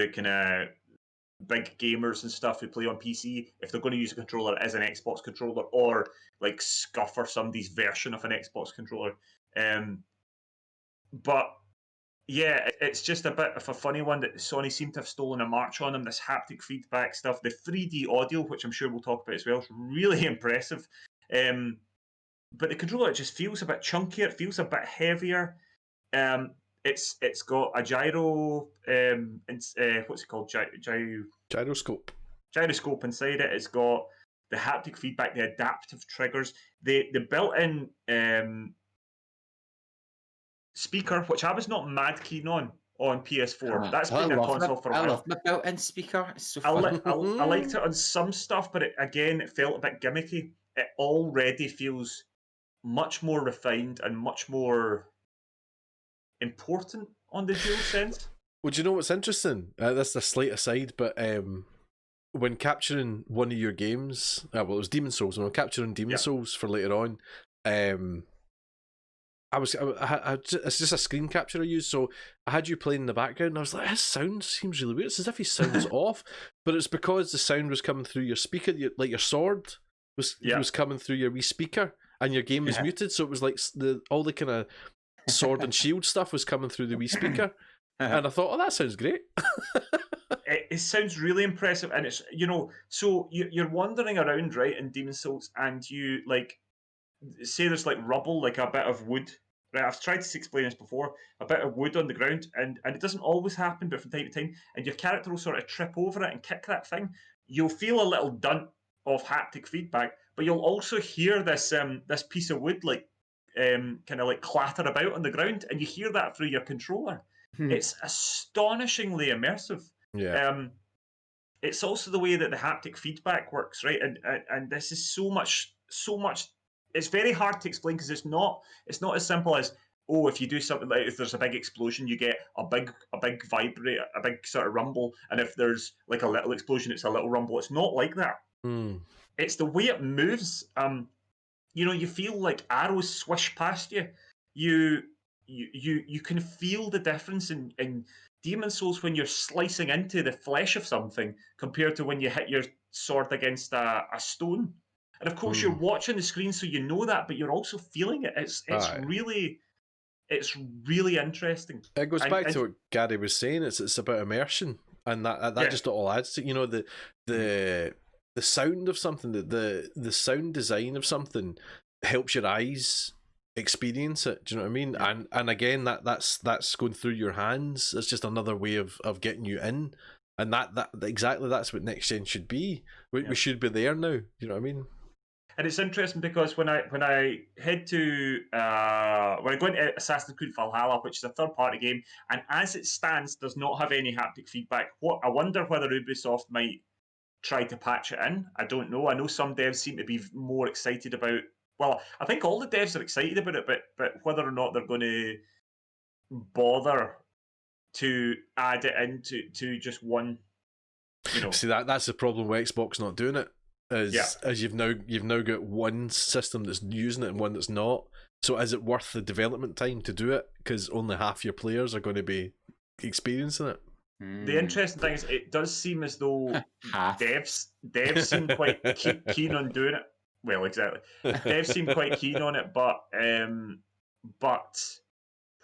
kind of big gamers and stuff who play on PC, if they're going to use a controller as an Xbox controller or like scuffer somebody's version of an Xbox controller. But yeah, it's just a bit of a funny one that Sony seem to have stolen a march on them, this haptic feedback stuff. The 3D audio, which I'm sure we'll talk about as well, is really impressive. But the controller, it just feels a bit chunkier, it feels a bit heavier. It's got a gyro, what's it called? Gyroscope. Gyroscope inside it. It's got the haptic feedback, the adaptive triggers, the built-in speaker, which I was not mad keen on PS4. That's been a console for a while. I love my built-in speaker. It's so I fun. liked it on some stuff, but it felt a bit gimmicky. It already feels much more refined and much more important on the DualSense. Well, do you know what's interesting? That's a slight aside, but when capturing one of your games, it was Demon Souls. When I'm capturing Demon Souls for later on, it's just a screen capture I used, so I had you playing in the background, and I was like, his sound seems really weird. It's as if his sound's off, but it's because the sound was coming through your speaker, like your sword was coming through your wee speaker, and your game was muted, so it was like all the kind of sword and shield stuff was coming through the wee speaker, and I thought, oh, that sounds great. It sounds really impressive, and it's so you're wandering around right in Demon Souls, and you like say there's like rubble, like a bit of wood. Right, I've tried to explain this before. A bit of wood on the ground, and it doesn't always happen, but from time to time, and your character will sort of trip over it and kick that thing. You'll feel a little dunt of haptic feedback, but you'll also hear this this piece of wood like kind of like clatter about on the ground, and you hear that through your controller. It's astonishingly immersive. Yeah. It's also the way that the haptic feedback works, right? And this is so much. It's very hard to explain because it's not as simple as, oh, if you do something like if there's a big explosion, you get a big vibrate, a big sort of rumble, and if there's like a little explosion, it's a little rumble. It's not like that. It's the way it moves. You feel like arrows swish past you. You can feel the difference in Demon Souls when you're slicing into the flesh of something compared to when you hit your sword against a stone. And of course, you're watching the screen, so you know that, but you're also feeling it. It's really interesting. It goes back to what Gary was saying. It's about immersion, and that just all adds to the sound of something. The sound design of something helps your eyes experience it. Do you know what I mean? Yeah. And again, that's going through your hands. It's just another way of getting you in, and that exactly that's what next gen should be. We should be there now. You know what I mean? And it's interesting because when I head to when I go into Assassin's Creed Valhalla, which is a third-party game, and as it stands, does not have any haptic feedback. I wonder whether Ubisoft might try to patch it in. I don't know. I know some devs seem to be more excited about. Well, I think all the devs are excited about it, but whether or not they're going to bother to add it into just one, See, that's the problem with Xbox not doing it. As you've now got one system that's using it and one that's not. So is it worth the development time to do it? Because only half your players are going to be experiencing it. The interesting thing is, it does seem as though devs seem quite keen on doing it. Well, exactly. Devs seem quite keen on it, but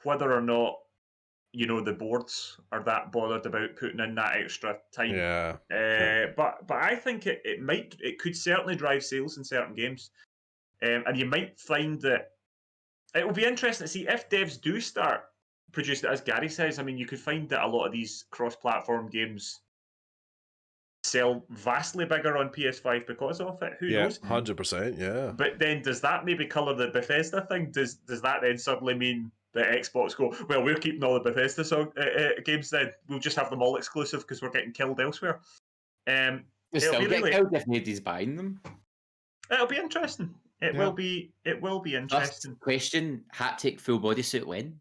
whether or not the boards are that bothered about putting in that extra time. But I think it could certainly drive sales in certain games, and you might find that it will be interesting to see if devs do start producing it, as Gary says. I mean, you could find that a lot of these cross-platform games sell vastly bigger on PS5 because of it. Who knows? 100%. Yeah. But then, does that maybe colour the Bethesda thing? Does that then suddenly mean that Xbox go, well, we're keeping all the Bethesda games then? We'll just have them all exclusive because we're getting killed elsewhere. They still get killed if nobody's buying them. It'll be interesting. It will be interesting. First question: haptic full bodysuit when?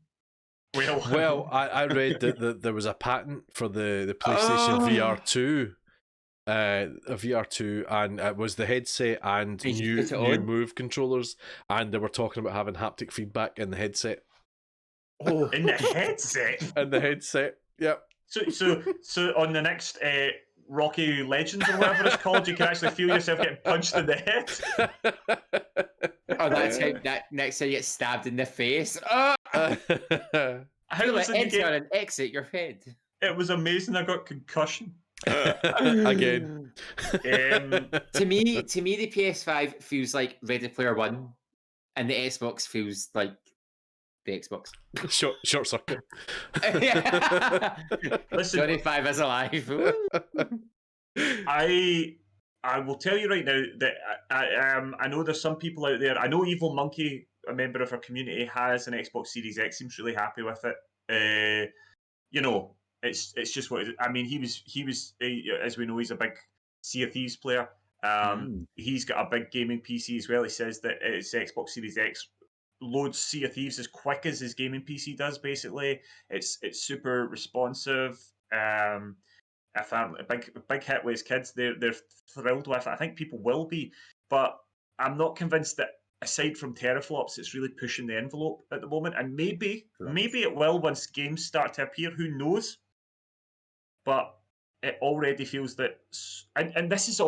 Well, I read that there was a patent for the PlayStation VR 2. A VR 2, and it was the headset and new Move controllers, and they were talking about having haptic feedback in the headset. Oh, in the headset? In the headset, yep. So on the next Rocky Legends or whatever it's called, you can actually feel yourself getting punched in the head. Oh, that's how that next time you get stabbed in the face. Oh! How do I enter and exit your head? It was amazing. I got concussion. Again. To me, the PS5 feels like Ready Player One, and the Xbox feels like the Xbox. Short circuit. Listen, 25 is alive. I will tell you right now that I know there's some people out there. I know Evil Monkey, a member of our community, has an Xbox Series X. Seems really happy with it. It's just what I mean. He was as we know, he's a big Sea of Thieves player. He's got a big gaming PC as well. He says that his Xbox Series X loads Sea of Thieves as quick as his gaming PC does. Basically, it's super responsive. A big hit with his kids. They're thrilled with it. I think people will be, but I'm not convinced that aside from teraflops, it's really pushing the envelope at the moment. And maybe it will once games start to appear. Who knows? But it already feels that, and this is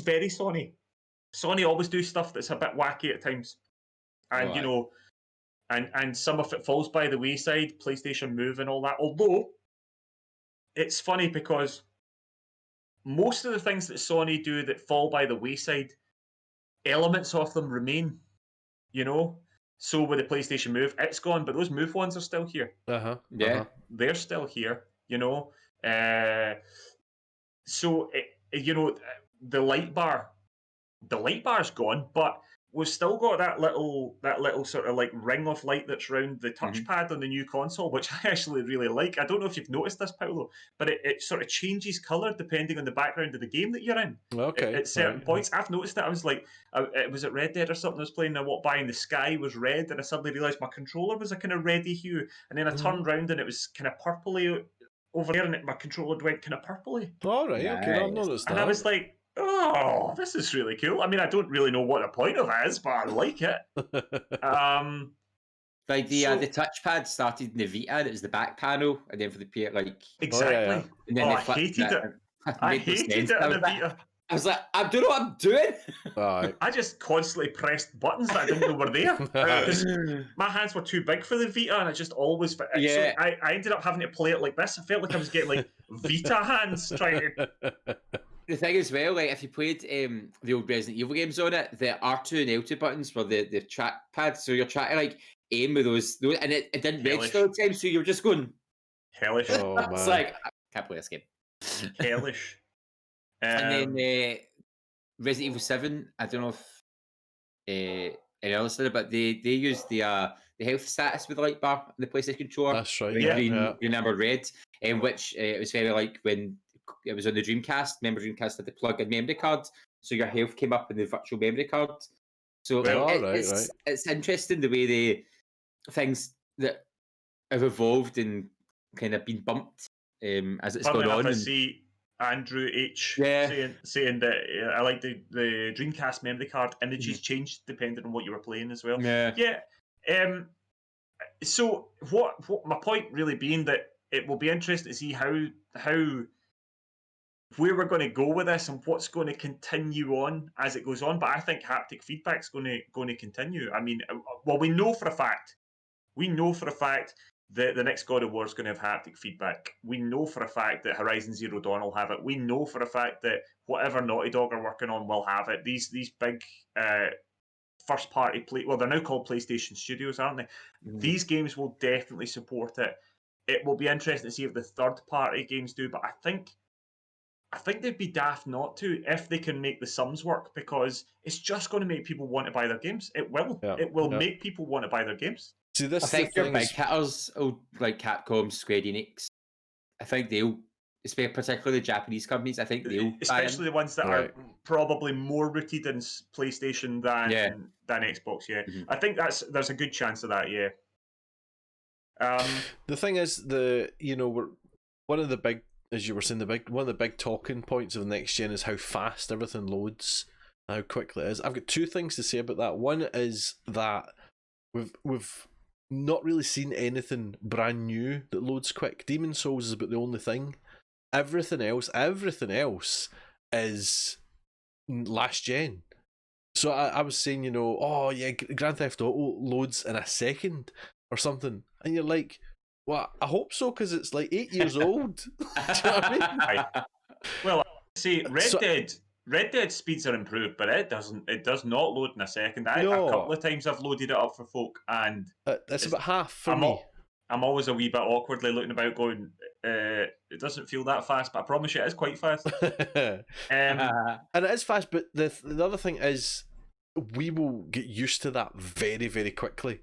very Sony. Sony always do stuff that's a bit wacky at times, and and some of it falls by the wayside. PlayStation Move and all that. Although it's funny because most of the things that Sony do that fall by the wayside, elements of them remain. So with the PlayStation Move, it's gone, but those Move ones are still here. They're still here. So the light bar's gone, but we've still got that little sort of like ring of light that's round the touchpad on the new console, which I actually really like. I don't know if you've noticed this, Paolo, but it sort of changes colour depending on the background of the game that you're in. Okay. At certain points, I've noticed it. I was like, it was at Red Dead or something I was playing, and I walked by and the sky was red, and I suddenly realised my controller was a kind of reddy hue, and then I turned round and it was kind of purpley over there, and my controller went kind of purpley. All right, okay, I've noticed that. And I was like, oh, this is really cool. I mean, I don't really know what the point of it is, but I like it. Like the touchpad started in the Vita, and it was the back panel, and then for the PS, like exactly. And then I hated it. I hated it on the Vita. I was like, I don't know what I'm doing. I just constantly pressed buttons that I didn't know were there. Because my hands were too big for the Vita, and I just always... Yeah. So I ended up having to play it like this. I felt like I was getting like Vita hands trying to... The thing as well, like if you played the old Resident Evil games on it, the R2 and L2 buttons were the trackpad, so you're trying to like aim with those and it didn't register all the time, so you're just going... Hellish. Oh, man. It's like, I can't play this game. Hellish. And then Resident Evil 7, I don't know if any others did it, but they used the health status with the light bar on the PlayStation controller. That's right. Green, amber, red, which it was very like when it was on the Dreamcast. Remember, Dreamcast had the plug-in memory card, so your health came up in the virtual memory card. So it's interesting the way the things that have evolved and kind of been bumped as it's gone on. I see Andrew H saying that I like the Dreamcast memory card images changed depending on what you were playing as well. So what my point really being that it will be interesting to see how where we're going to go with this and what's going to continue on as it goes on. But I think haptic feedback's going to continue. I mean, well, we know for a fact that the next God of War is going to have haptic feedback. We know for a fact that Horizon Zero Dawn will have it. We know for a fact that whatever Naughty Dog are working on will have it. These big first party well, they're now called PlayStation Studios, aren't they? These games will definitely support it. It will be interesting to see if the third party games do, but I think they'd be daft not to if they can make the sums work, because it's just going to make people want to buy their games. It will. It will make people want to buy their games. See, this I think your big hitters, like Capcom, Square Enix, I think they'll, particularly the Japanese companies, I think they'll especially the ones that are probably more rooted in PlayStation than Xbox. I think there's a good chance of that. The thing is, we're one of the big, as you were saying, one of the big talking points of the next gen is how fast everything loads, how quickly it is. I've got two things to say about that. One is that we've not really seen anything brand new that loads quick. Demon's Souls is about the only thing. Everything else is last gen. So I was saying, Grand Theft Auto loads in a second or something, and you're like, well, I hope so, because it's like 8 years old. Do you know what I mean? Well, see, Red Dead speeds are improved, but it does not load in a second. A couple of times I've loaded it up for folk, and it's about half for me. I'm always a wee bit awkwardly looking about going, it doesn't feel that fast, but I promise you it is quite fast. And it is fast, but the other thing is we will get used to that very, very quickly.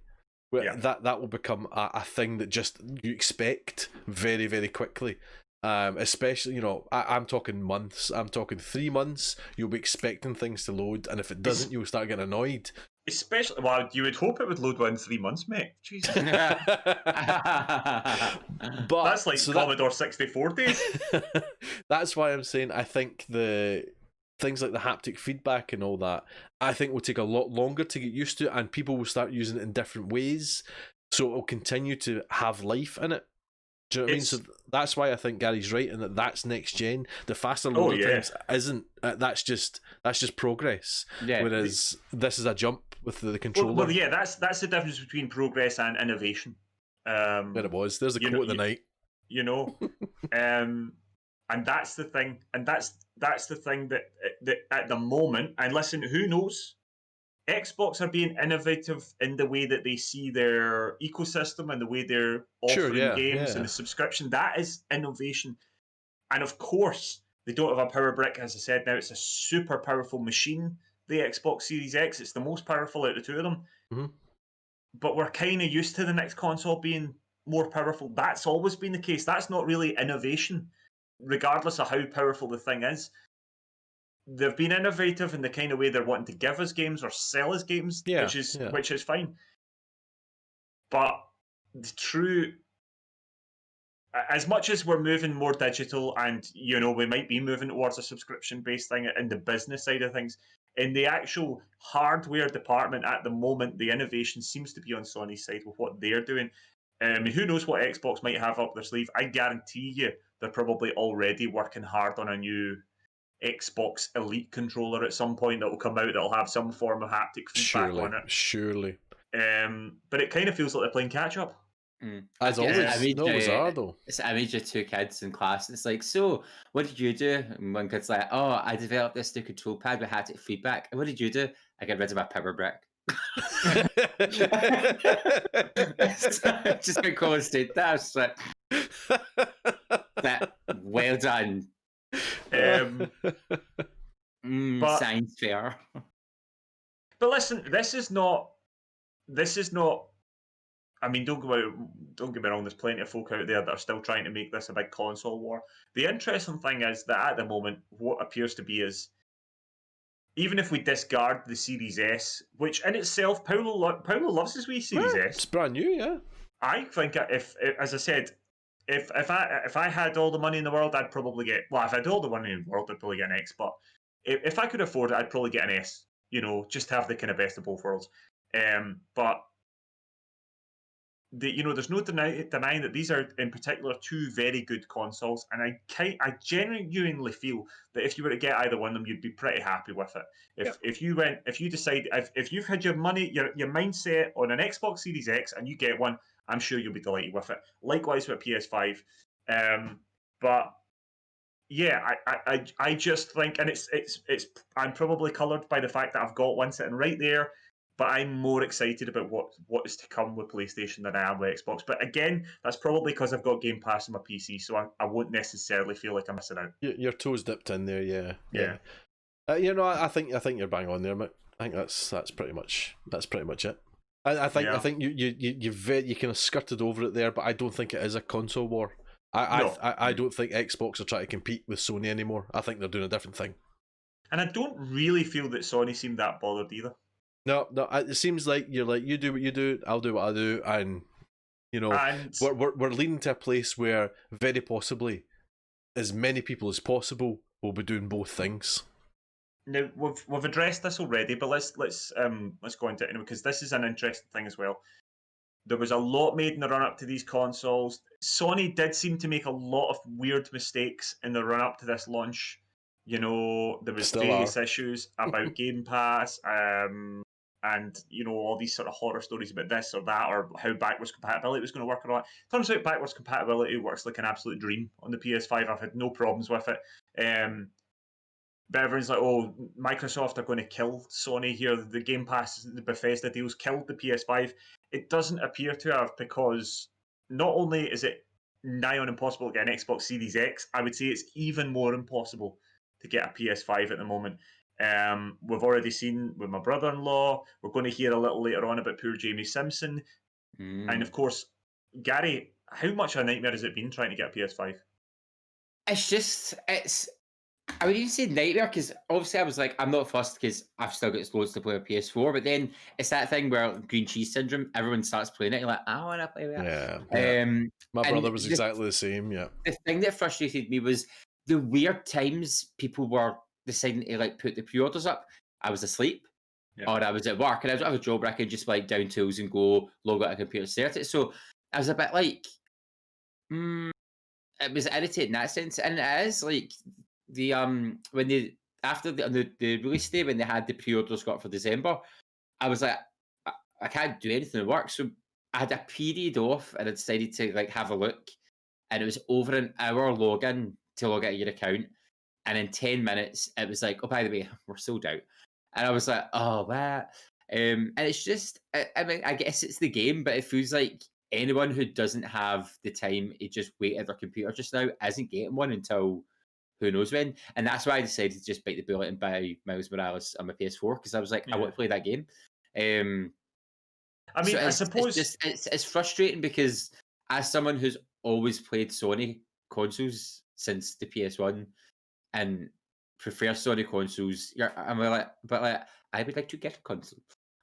That will become a thing that just you expect very, very quickly. Especially, I'm talking months. I'm talking 3 months. You'll be expecting things to load, and if it doesn't, you'll start getting annoyed. Especially, well, you would hope it would load within 3 months, mate. Jesus. But that's like Commodore 64 days. That's why I'm saying I think the things like the haptic feedback and all that, I think will take a lot longer to get used to, and people will start using it in different ways, so it will continue to have life in it. Do you know what I mean? So that's why I think Gary's right, and that's next gen. The faster loading times isn't. That's just progress. Yeah. Whereas this is a jump with the controller. Well, yeah, that's the difference between progress and innovation. There it was. There's the quote of the night. And that's the thing. And that's the thing that at the moment. And listen, who knows? Xbox are being innovative in the way that they see their ecosystem and the way they're offering games and the subscription. That is innovation. And of course, they don't have a power brick. As I said, now it's a super powerful machine the Xbox Series X. It's the most powerful out of the two of them. Mm-hmm. But we're kind of used to the next console being more powerful. That's always been the case. That's not really innovation, regardless of how powerful the thing is. They've been innovative in the kind of way they're wanting to give us games or sell us games, which is fine. But the true, as much as we're moving more digital, and we might be moving towards a subscription-based thing in the business side of things, in the actual hardware department at the moment, the innovation seems to be on Sony's side with what they're doing. Who knows what Xbox might have up their sleeve? I guarantee you they're probably already working hard on a new Xbox Elite controller at some point that will come out that'll have some form of haptic feedback on it. Surely. But it kind of feels like they're playing catch up. As always, they always are though. It's I made you two kids in class. It's like, so what did you do? And one kid's like, oh, I developed this new control pad with haptic feedback. And what did you do? I got rid of my power brick. Just going to call and state that. I was like, that well done. But, science fair. But listen, this is not. I mean, don't get me wrong. There's plenty of folk out there that are still trying to make this a big console war. The interesting thing is that at the moment, what appears to be is, even if we discard the Series S, which in itself, Paolo loves his wee Series S. It's brand new, yeah. I think if as I said, if I had all the money in the world, I'd probably get. Well, if I had all the money in the world, I'd probably get an X. But if I could afford it, I'd probably get an S. Just to have the kind of best of both worlds. But there's no denying that these are in particular two very good consoles, and I genuinely feel that if you were to get either one of them, you'd be pretty happy with it. If you decide if you've had your money, your mindset on an Xbox Series X, and you get one, I'm sure you'll be delighted with it. Likewise with PS5, but yeah, I just think, and it's I'm probably coloured by the fact that I've got one sitting right there. But I'm more excited about what is to come with PlayStation than I am with Xbox. But again, that's probably because I've got Game Pass on my PC, so I won't necessarily feel like I'm missing out. Your toes dipped in there, yeah. I think you're bang on there, mate. I think that's pretty much it. I think you kind of skirted over it there, but I don't think it is a console war. I don't think Xbox are trying to compete with Sony anymore. I think they're doing a different thing. And I don't really feel that Sony seemed that bothered either. No, it seems like you're like, you do what you do, I'll do what I do, and we're leading to a place where very possibly as many people as possible will be doing both things. Now we've addressed this already, but let's go into it anyway, because this is an interesting thing as well. There was a lot made in the run up to these consoles. Sony did seem to make a lot of weird mistakes in the run up to this launch. There was various issues about Game Pass, and all these sort of horror stories about this or that, or how backwards compatibility was going to work or not. Turns out backwards compatibility works like an absolute dream on the PS5. I've had no problems with it. But everyone's like, oh, Microsoft are going to kill Sony here. The Game Pass, the Bethesda deals killed the PS5. It doesn't appear to have, because not only is it nigh on impossible to get an Xbox Series X, I would say it's even more impossible to get a PS5 at the moment. We've already seen with my brother-in-law. We're going to hear a little later on about poor Jamie Simpson. And of course, Gary, how much of a nightmare has it been trying to get a PS5? I would even say nightmare, because obviously I was like, I'm not fussed because I've still got loads to play with PS4, but then it's that thing where green cheese syndrome, everyone starts playing it, you're like, I want to play with it. Yeah. My brother was exactly the same, yeah. The thing that frustrated me was the weird times people were deciding to put the pre-orders up. I was asleep, or I was at work, and I was at a job where I could just down tools and go log out a computer, start it. So I was a bit like, it was irritating in that sense, and it is the when they after the release day when they had the pre-orders got for December, I was like, I can't do anything at work, so I had a period off, and I decided to have a look, and it was over an hour login to log out your account. And in 10 minutes, it was like, oh, by the way, we're sold out. And I was like, oh, what? And it's just, I mean, I guess it's the game, but it feels like anyone who doesn't have the time to just wait at their computer just now isn't getting one until who knows when. And that's why I decided to just bite the bullet and buy Miles Morales on my PS4 because I was like, I want to play that game. I mean, I it's suppose just it's frustrating because as someone who's always played Sony consoles since the PS1 and prefers Sony consoles, I'm like, but like I would like to get a console.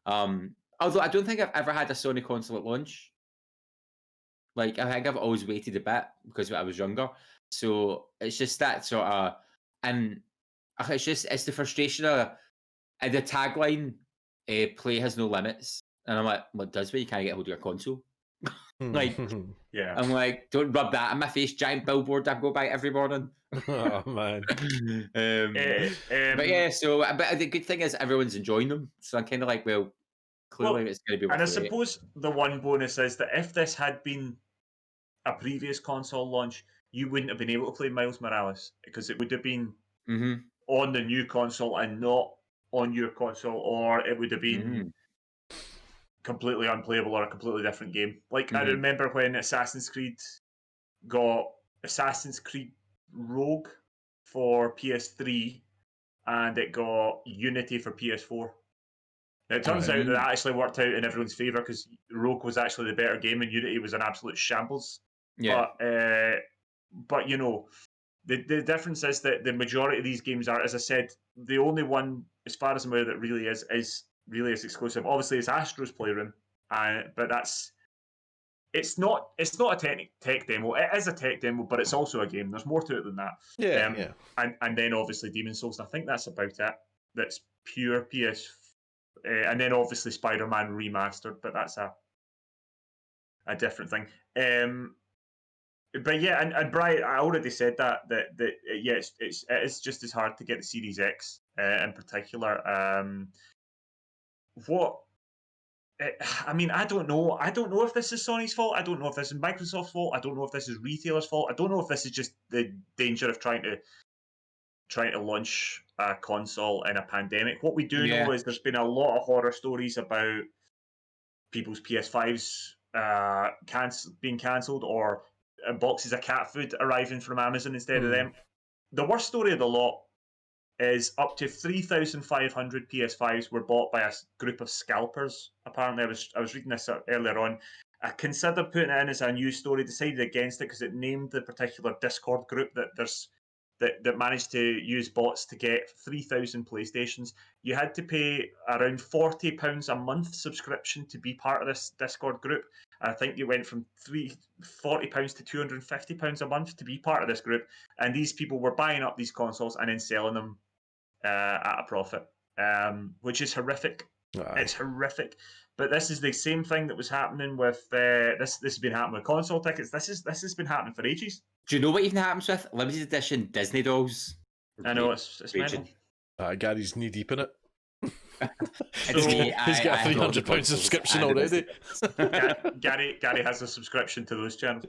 Although I don't think I've ever had a Sony console at launch. Like I think I've always waited a bit because I was younger. So it's just that sort of, and it's the frustration of and the tagline, "Play has no limits," and I'm like, "What does mean you can't get hold of your console?" Like, yeah. I'm like, don't rub that in my face, giant billboard I go by every morning. Oh man. But yeah, so but the good thing is everyone's enjoying them, so I'm kind of like, well, clearly it's going to be. And I suppose the one bonus is that if this had been a previous console launch, you wouldn't have been able to play Miles Morales because it would have been on the new console and not on your console, or it would have been completely unplayable or a completely different game. Like I remember when Assassin's Creed got Assassin's Creed Rogue for PS3 and it got Unity for PS4. Now, it turns out that actually worked out in everyone's favour because Rogue was actually the better game and Unity was an absolute shambles. Yeah. But you know, the difference is that the majority of these games are, as I said, the only one, as far as I'm aware, that really is exclusive. Obviously, it's Astro's Playroom, but it's not a tech demo. It is a tech demo, but it's also a game. There's more to it than that. Yeah. And then obviously Demon's Souls. And I think that's about it. That's pure PS. And then obviously Spider-Man remastered, but that's a different thing. But yeah, and Brian, I already said that yeah, it is just as hard to get the Series X in particular. I mean, I don't know. I don't know if this is Sony's fault. I don't know if this is Microsoft's fault. I don't know if this is retailers' fault. I don't know if this is just the danger of trying to launch a console in a pandemic. What we do know is there's been a lot of horror stories about people's PS5s being cancelled or boxes of cat food arriving from Amazon instead of them. The worst story of the lot is up to 3,500 PS5s were bought by a group of scalpers. Apparently, I was reading this earlier on. I considered putting it in as a news story, decided against it because it named the particular Discord group that managed to use bots to get 3,000 PlayStations. You had to pay around £40 a month subscription to be part of this Discord group. I think it went from £40 to £250 a month to be part of this group. And these people were buying up these consoles and then selling them at a profit, which is horrific. It's horrific. But this is the same thing that was happening with this. This has been happening with console tickets. This has been happening for ages. Do you know what even happens with limited edition Disney dolls? I know it's mental. Gary's knee deep in it. So, he's got a £300 subscription already. Gary has a subscription to those channels.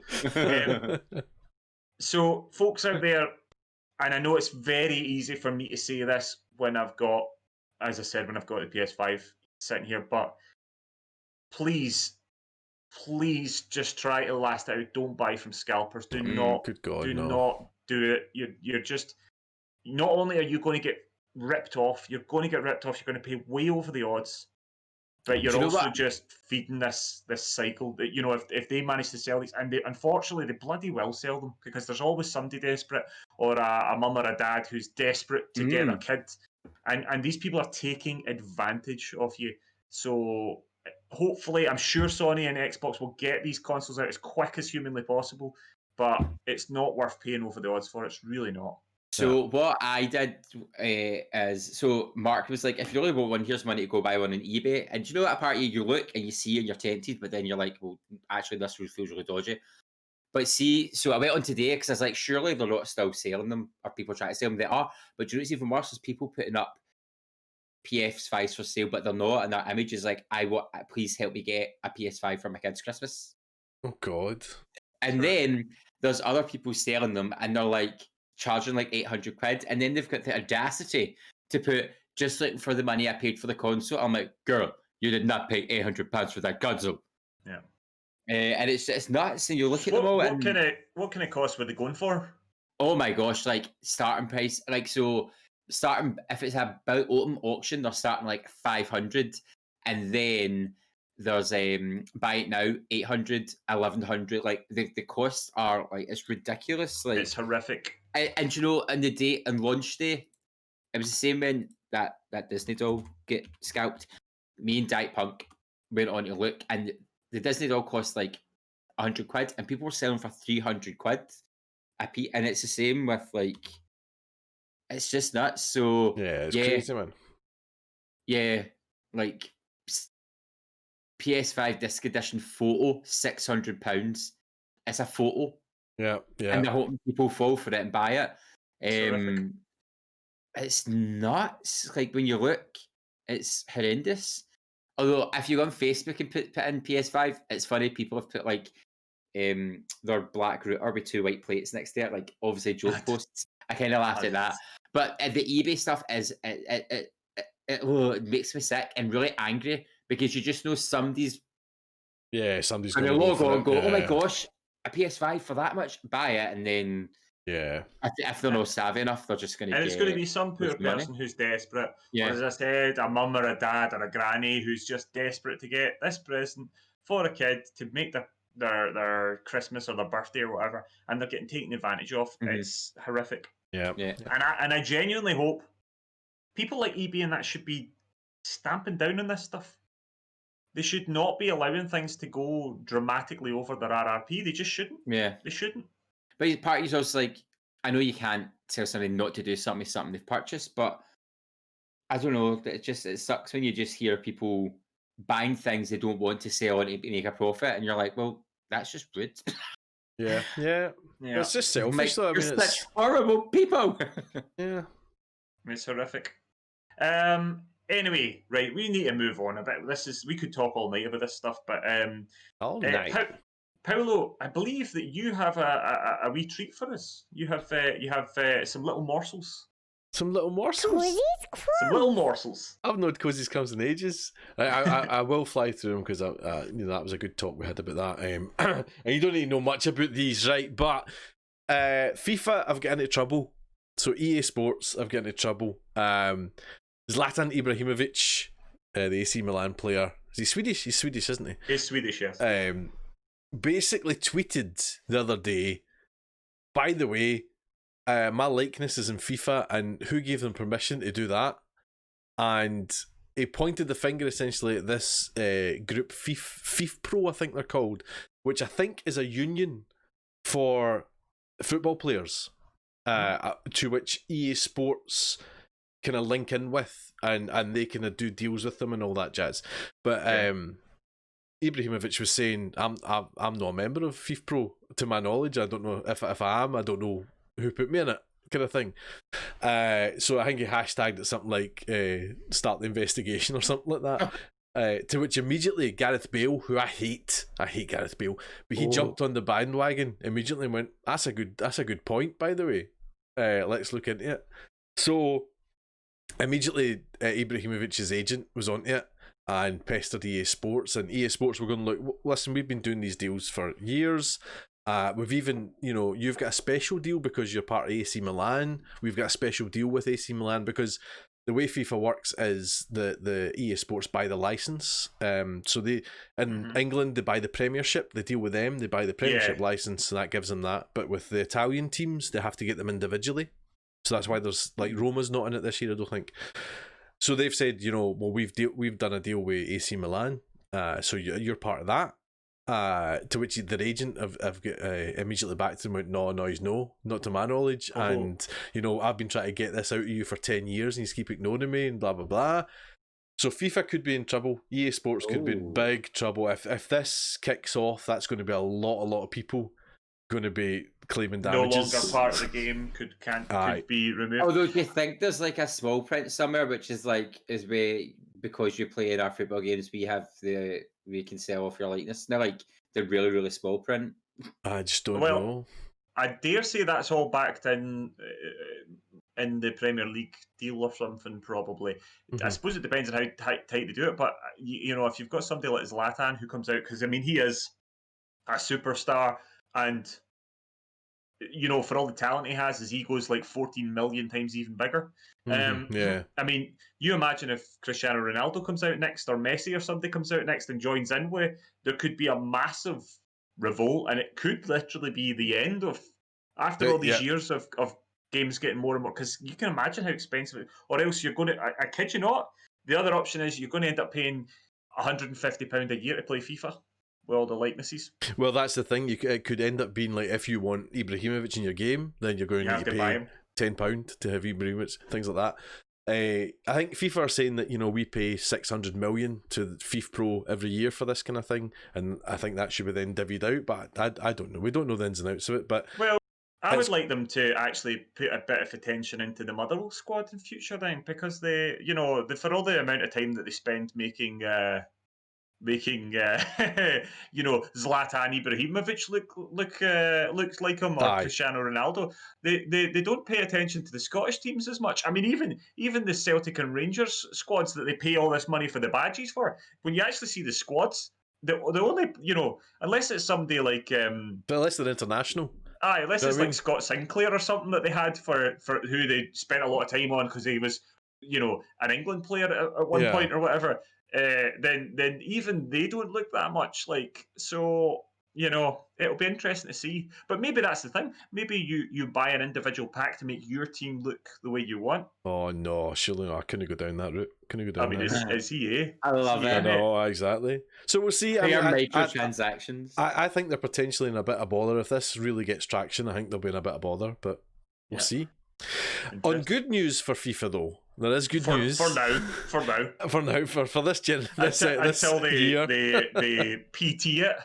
So, folks out there, and I know it's very easy for me to say this when I've got, as I said, when I've got the PS5 sitting here, but please just try to last it out. Don't buy from scalpers. Do not do it. You're just, not only are you going to get ripped off, you're going to pay way over the odds, but you're also just feeding this cycle that, you know, if they manage to sell these, and unfortunately they bloody well sell them, because there's always somebody desperate, or a mum or a dad who's desperate to get their kid, and these people are taking advantage of you. So hopefully, I'm sure Sony and Xbox will get these consoles out as quick as humanly possible, but it's not worth paying over the odds for. It's really not. So what I did is, so Mark was like, if you really want one, here's money to go buy one on eBay. And do you know what, apart you look and you see and you're tempted, but then you're like, well, actually this feels really dodgy. But see, so I went on today because I was like, surely they're not still selling them, or people trying to sell them. They are. But do you know what's even worse is people putting up PS5s for sale, but they're not, and their image is like, please help me get a PS5 for my kid's Christmas. Oh God. And then there's other people selling them, and they're like charging like 800 quid, and then they've got the audacity to put, just like, for the money I paid for the console. I'm like, girl, you did not pay £800 for that console. Yeah. And it's nuts, and you look at them all. What kind of cost were they going for? Oh my gosh, like starting price, like so starting if it's a open auction, they're starting like 500, and then there's buy it now 800, 1100. Like the costs are like it's ridiculous. Like It's horrific. and you know, on the day and launch day, it was the same when that Disney doll get scalped. Me and Diet Punk went on to look, and the Disney doll cost like 100 quid, and people were selling for 300 quid a piece. And it's the same with like, it's just nuts. So Yeah, it's crazy, man. yeah, like PS5 disc edition photo, £600. It's a photo, Yeah, yeah. and they're hoping people fall for it and buy it. Terrific. It's nuts. Like when you look, it's horrendous. Although if you go on Facebook and put in PS5, it's funny. People have put like their black router with 2 white plates next to it, like obviously joke posts. I kind of laughed at that. But the eBay stuff is it makes me sick and really angry because you just know somebody's somebody's going going to to log on, go, oh my yeah. gosh, a PS5 for that much, buy it, and then if they're not savvy enough, they're just going to. And it's going to be some poor money. person who's desperate, Yeah. or as I said, a mum or a dad or a granny who's just desperate to get this present for a kid to make their Christmas or their birthday or whatever, and they're getting taken advantage of. Mhm. It's horrific. Yeah. And I genuinely hope people like eBay and that should be stamping down on this stuff. They should not be allowing things to go dramatically over their RRP. They just shouldn't. Yeah. They shouldn't. But part of you also like, I know you can't tell somebody not to do something they've purchased, but I don't know. It sucks when you just hear people buying things they don't want to sell and make a profit, and you're like, well, that's just rude. Yeah. It's just selfish, though. I mean, you're it's such horrible people. yeah. It's horrific. Anyway, right, we need to move on a bit. We could talk all night about this stuff, but All night. Paolo, I believe that you have a wee treat for us. You have some little morsels. Some little morsels. Some little morsels. I've known Cozy's comes in ages. I will fly through them because that was a good talk we had about that. And you don't need to know much about these, right? But FIFA have got into trouble. So EA Sports have got into trouble. Zlatan Ibrahimovic, the AC Milan player, is he Swedish? He's Swedish, isn't he? He's Swedish, yes. Basically tweeted the other day, by the way, my likeness is in FIFA, and who gave them permission to do that? And he pointed the finger essentially at this group, FIFA Pro, I think they're called, which I think is a union for football players, to which EA Sports kind of link in with, and they kind of do deals with them and all that jazz. But Ibrahimovic was saying, I'm not a member of FIFA Pro, to my knowledge. I don't know if I am. I don't know who put me in it, kind of thing. So I think he hashtagged it something like start the investigation or something like that. To which immediately Gareth Bale, who I hate Gareth Bale, but he jumped on the bandwagon immediately and went, that's a good point, by the way. Let's look into it. So immediately Ibrahimovic's agent was onto it and pestered EA Sports, and EA Sports were going, look, listen, we've been doing these deals for years. We've even, you've got a special deal because you're part of AC Milan. We've got a special deal with AC Milan because the way FIFA works is the EA Sports buy the license. So they in England, they buy the Premiership. They deal with them. They buy the Premiership license, and that gives them that. But with the Italian teams, they have to get them individually. So that's why there's like Roma's not in it this year, I don't think. So they've said, well, we've done a deal with AC Milan. So you're part of that. To which their agent have immediately back to them went, no, he's not to my knowledge. And I've been trying to get this out of you for 10 years and you keep ignoring me and blah blah blah. So FIFA could be in trouble. EA Sports could be in big trouble. If this kicks off, that's going to be a lot of people going to be claiming damages. No longer part of the game could be removed. Although, do you think there's like a small print somewhere which is where, because you play in our football games, we can sell off your likeness? Now, like the really, really small print. I just don't know. I dare say that's all backed in the Premier League deal or something, probably. I suppose it depends on how tight they do it, but if you've got somebody like Zlatan who comes out, because I mean he is a superstar, and you know, for all the talent he has, his ego's like 14 million times even bigger. Yeah. I mean, you imagine if Cristiano Ronaldo comes out next, or Messi or somebody comes out next and joins in with, there could be a massive revolt, and it could literally be the end of, after all these years of games getting more and more, because you can imagine how expensive it, or else you're going to, I kid you not, the other option is you're going to end up paying £150 a year to play FIFA with all the likenesses. Well, that's the thing. It could end up being like, if you want Ibrahimovic in your game, then you're going to need to pay £10 to have Ibrahimovic, things like that. I think FIFA are saying that, you know, we pay 600 million to FIFA Pro every year for this kind of thing, and I think that should be then divvied out. But I don't know. We don't know the ins and outs of it. But well, I would like them to actually put a bit of attention into the Motherwell squad in future, then, because they, you know, for all the amount of time that they spend making you know, Zlatan Ibrahimovic looks like him, or Cristiano Ronaldo. They don't pay attention to the Scottish teams as much. I mean, even the Celtic and Rangers squads that they pay all this money for the badges for, when you actually see the squads, the only, you know, unless it's somebody like but unless they're international. Unless it's like Scott Sinclair or something that they had for who they spent a lot of time on because he was, you know, an England player at one point or whatever. Then even they don't look that much like. So, you know, it'll be interesting to see. But maybe that's the thing. Maybe you buy an individual pack to make your team look the way you want. Oh no, surely not. I couldn't go down that route. I mean, is he? I love it. I know, exactly. So we'll see. Microtransactions. I think they're potentially in a bit of bother. If this really gets traction, I think they'll be in a bit of bother, but we'll see. On good news for FIFA though, there is good news for now. For this year. Until they PT it.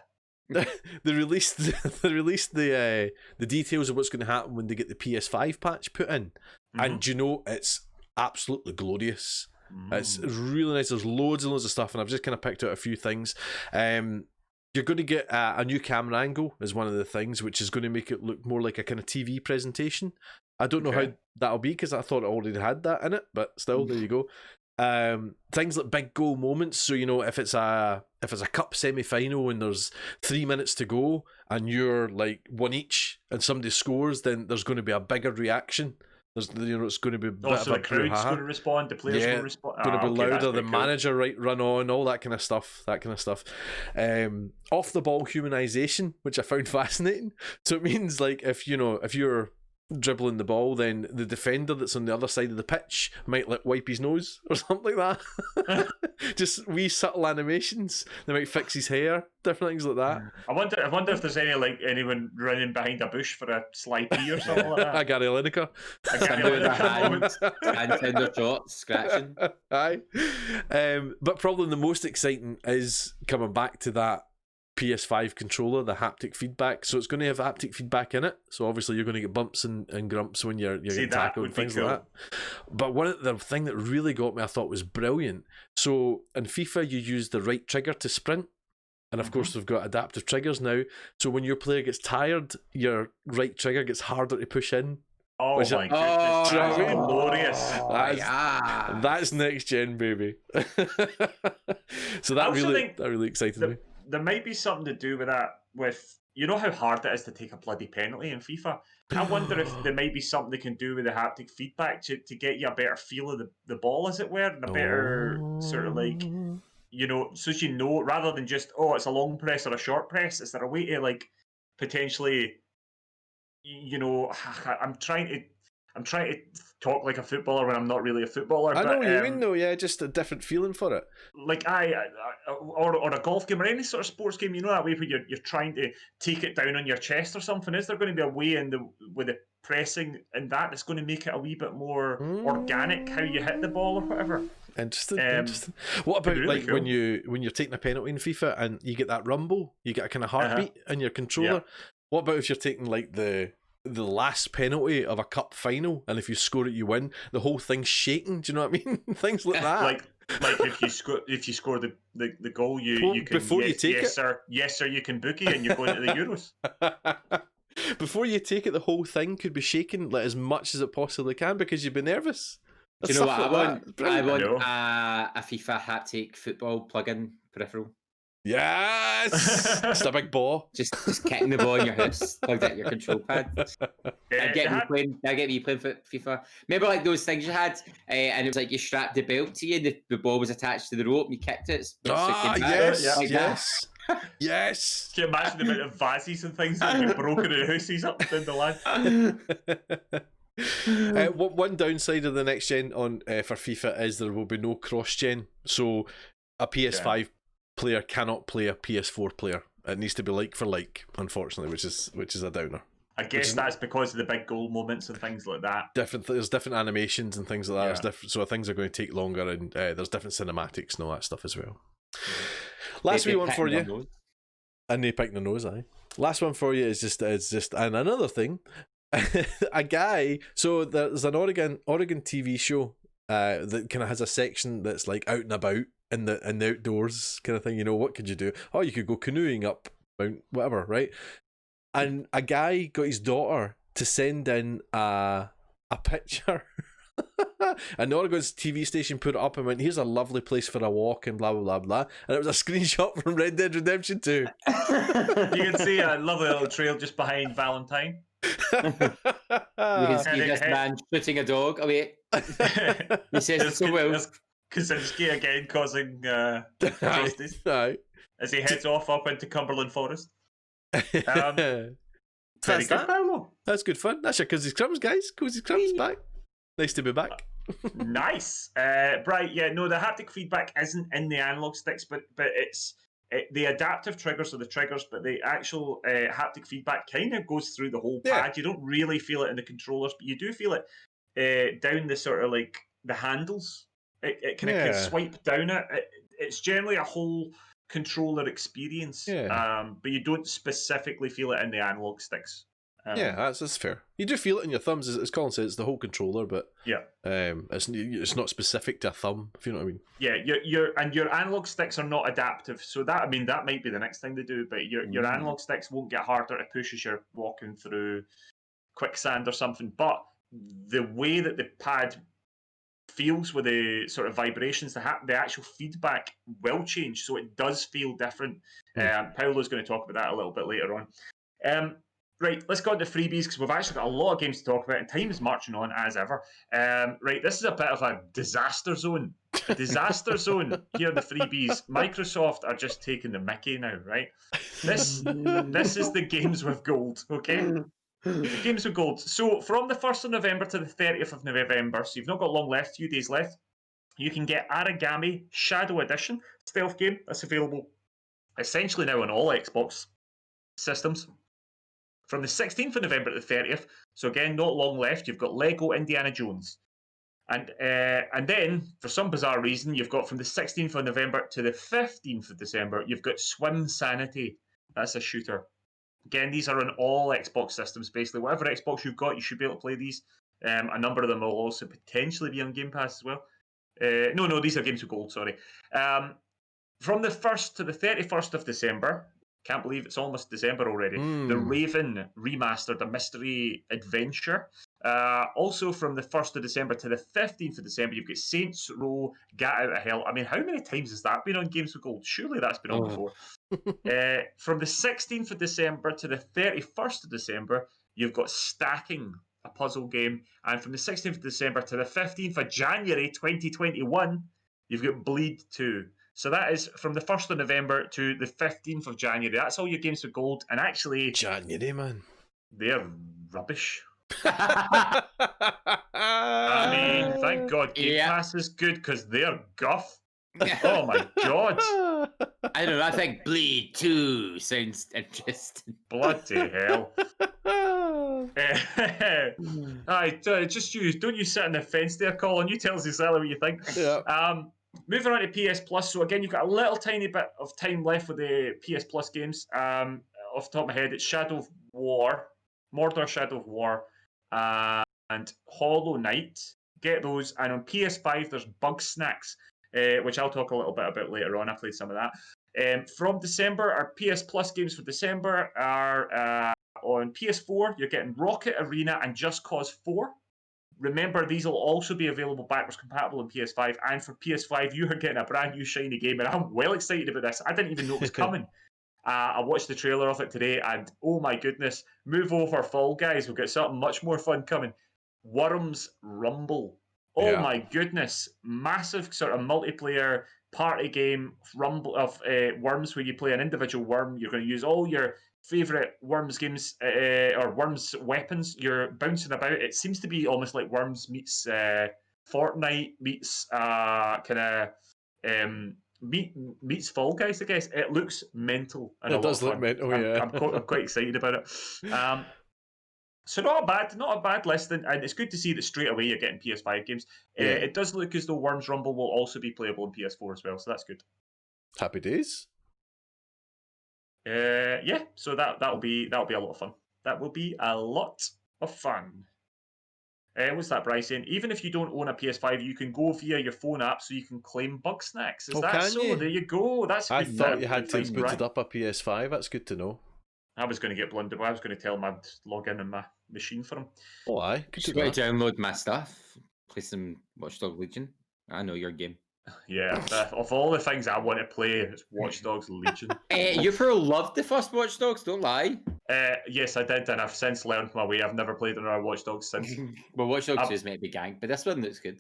They released the details of what's going to happen when they get the PS5 patch put in, and you know, it's absolutely glorious. It's really nice. There's loads and loads of stuff, and I've just kind of picked out a few things. You're going to get a new camera angle is one of the things, which is going to make it look more like a kind of TV presentation. I don't know how that'll be, because I thought it already had that in it, but still, there you go. Things like big goal moments. So, you know, if it's a cup semi-final and there's 3 minutes to go and you're like one each and somebody scores, then there's going to be a bigger reaction. There's, you know, it's going to be a bit of a the crowd's going to respond, the players going to respond. Going to be louder, the manager run on, all that kind of stuff. Off the ball humanization, which I found fascinating. So it means, like, if you're dribbling the ball, then the defender that's on the other side of the pitch might wipe his nose or something like that. Just wee subtle animations. They might fix his hair, different things like that. I wonder if there's anyone running behind a bush for a slide pee or something like that. A Gary Lineker. And tender shots, scratching. Aye. But probably the most exciting is coming back to that PS5 controller, the haptic feedback. So it's going to have haptic feedback in it. So obviously you're going to get bumps and grumps when you're getting tackled and things like that. But the thing that really got me, I thought, was brilliant. So in FIFA, you use the right trigger to sprint. And of course, we've got adaptive triggers now. So when your player gets tired, your right trigger gets harder to push in. Oh my goodness. That's glorious. That's next gen, baby. So that really excited me. There might be something to do with that, with, you know how hard it is to take a bloody penalty in FIFA? I wonder if there might be something they can do with the haptic feedback to get you a better feel of the ball, as it were, and a better sort of like, you know, so you know, rather than just, it's a long press or a short press, is there a way to, like, potentially, you know, I'm trying to talk like a footballer when I'm not really a footballer. I know what you mean, though. Yeah, just a different feeling for it. Like or a golf game or any sort of sports game, you know, that way where you're trying to take it down on your chest or something. Is there going to be a way with the pressing and that's going to make it a wee bit more organic how you hit the ball or whatever? Interesting. What about really cool. when you're taking a penalty in FIFA and you get that rumble, you get a kind of heartbeat in your controller? Yeah. What about if you're taking like the last penalty of a cup final, and if you score it, you win? The whole thing's shaking. Do you know what I mean? Things like that. like if you score the goal, you can before you take it. Yes, sir. You can book it, and you're going to the Euros. Before you take it, the whole thing could be shaking like as much as it possibly can because you've been nervous. Do you know what I want? I want a FIFA haptic football plug-in peripheral. Yes! Just a big ball. Just kicking the ball in your house, plugged at your control pad. I get me playing FIFA. Remember like those things you had, and it was like you strapped the belt to you, and the ball was attached to the rope, and you kicked it. Yes, like yes, yes. Can you imagine the amount of vases and things that would be broken in houses up down the land? One downside of the next gen on for FIFA is there will be no cross gen, so a PS5 player cannot play a PS4 player. It needs to be like for like, unfortunately, which is a downer. I guess that's because of the big goal moments and things like that. There's different animations and things like that. Yeah. So things are going to take longer, and there's different cinematics and all that stuff as well. Last wee one for you, and they pick the nose. Last one for you is just and another thing. A guy. So there's an Oregon TV show that kind of has a section that's like out and about in the outdoors kind of thing. You know, what could you do? Oh, you could go canoeing up Mount whatever, right? And a guy got his daughter to send in a picture. And the Oregon's TV station put it up and went, here's a lovely place for a walk and blah blah blah blah, and it was a screenshot from Red Dead Redemption 2. You can see a lovely little trail just behind Valentine. You can see this man shooting a dog away. He says it's so well. Kaczynski again causing atrocities as he heads up into Cumberland Forest. Very good, Paolo. That's good fun. That's your Cozy Crumbs, guys. Cozy Crumbs back. Nice to be back. Nice. Right, yeah, no, the haptic feedback isn't in the analog sticks, but it's the adaptive triggers are the triggers, but the actual haptic feedback kind of goes through the whole pad. You don't really feel it in the controllers, but you do feel it down the sort of like the handles. It kind of can swipe down it. It's generally a whole controller experience, but you don't specifically feel it in the analog sticks. That's fair. You do feel it in your thumbs, as Colin says, it's the whole controller, but it's not specific to a thumb, if you know what I mean. Yeah, your analog sticks are not adaptive, so that might be the next thing to do. But your analog sticks won't get harder to push as you're walking through quicksand or something. But the way that the pad feels with the sort of vibrations, the actual feedback will change, so it does feel different. Paolo's going to talk about that a little bit later on. Right, let's go on to freebies, because we've actually got a lot of games to talk about, and time is marching on as ever. Right, this is a bit of a disaster zone. A disaster zone here in the freebies. Microsoft are just taking the mickey now, right? This is the games with gold, okay? The games with gold. So from the 1st of November to the 30th of November, so you've not got long left, few days left, you can get Aragami Shadow Edition, stealth game. That's available essentially now on all Xbox systems. From the 16th of November to the 30th, so again, not long left, you've got Lego Indiana Jones. And then, for some bizarre reason, you've got from the 16th of November to the 15th of December, you've got Swim Sanity. That's a shooter. Again, these are on all Xbox systems, basically. Whatever Xbox you've got, you should be able to play these. A number of them will also potentially be on Game Pass as well. No, these are games with gold, sorry. From the 1st to the 31st of December, can't believe it's almost December already. The Raven Remastered, a mystery adventure. Also from the 1st of December to the 15th of December, you've got Saints Row, Get Out of Hell. I mean, how many times has that been on Games with Gold? Surely that's been on before. From the 16th of December to the 31st of December, you've got Stacking, a puzzle game. And from the 16th of December to the 15th of January 2021, you've got Bleed 2. So that is from the 1st of November to the 15th of January. That's all your games with gold. And actually... January, man. They're rubbish. I mean, thank God Game Pass is good, because they're guff. Oh my God. I don't know, I think Bleed 2 sounds interesting. Bloody hell. Just you. Don't you sit on the fence there, Colin. You tell us exactly what you think. Yeah. Moving on to PS Plus. So again, you've got a little tiny bit of time left with the PS Plus games. Off the top of my head, it's Shadow of War, Mordor Shadow of War, and Hollow Knight. Get those. And on PS5, there's Bug Snacks, which I'll talk a little bit about later on. I played some of that. From December, our PS Plus games for December are on PS4. You're getting Rocket Arena and Just Cause 4. Remember, these will also be available backwards compatible on PS5, and for PS5, you are getting a brand new shiny game, and I'm well excited about this. I didn't even know it was coming. I watched the trailer of it today, and oh my goodness, move over, Fall Guys. We've got something much more fun coming. Worms Rumble. Oh my goodness, massive sort of multiplayer party game rumble of Worms, where you play an individual worm. You're going to use all your favorite Worms games or Worms weapons. You're bouncing about. It seems to be almost like Worms meets Fortnite meets kind of meets Fall Guys, I guess. It looks mental and it does look mental. I'm quite excited about it. So not a bad list, and it's good to see that straight away you're getting PS5 games. It does look as though Worms Rumble will also be playable on PS4 as well, so that's good. Happy days. Yeah, so that'll be a lot of fun. That will be a lot of fun. What's that, Bryce saying? Even if you don't own a PS5, you can go via your phone app so you can claim bug snacks. Is that so? There you go. That's I good. thought you had to have booted up a PS5. That's good to know. I was going to get blundered. I was going to tell him I'd log in on my machine for him. Oh, aye. Just got to download my stuff. Play some Watch Dogs Legion. I know your game. Yeah, of all the things I want to play, it's Watch Dogs Legion. You loved the first Watch Dogs, don't lie. Yes, I did, and I've since learned my way. I've never played another Watch Dogs since. Well, Watch Dogs 2 is meant to be gang, but this one looks good.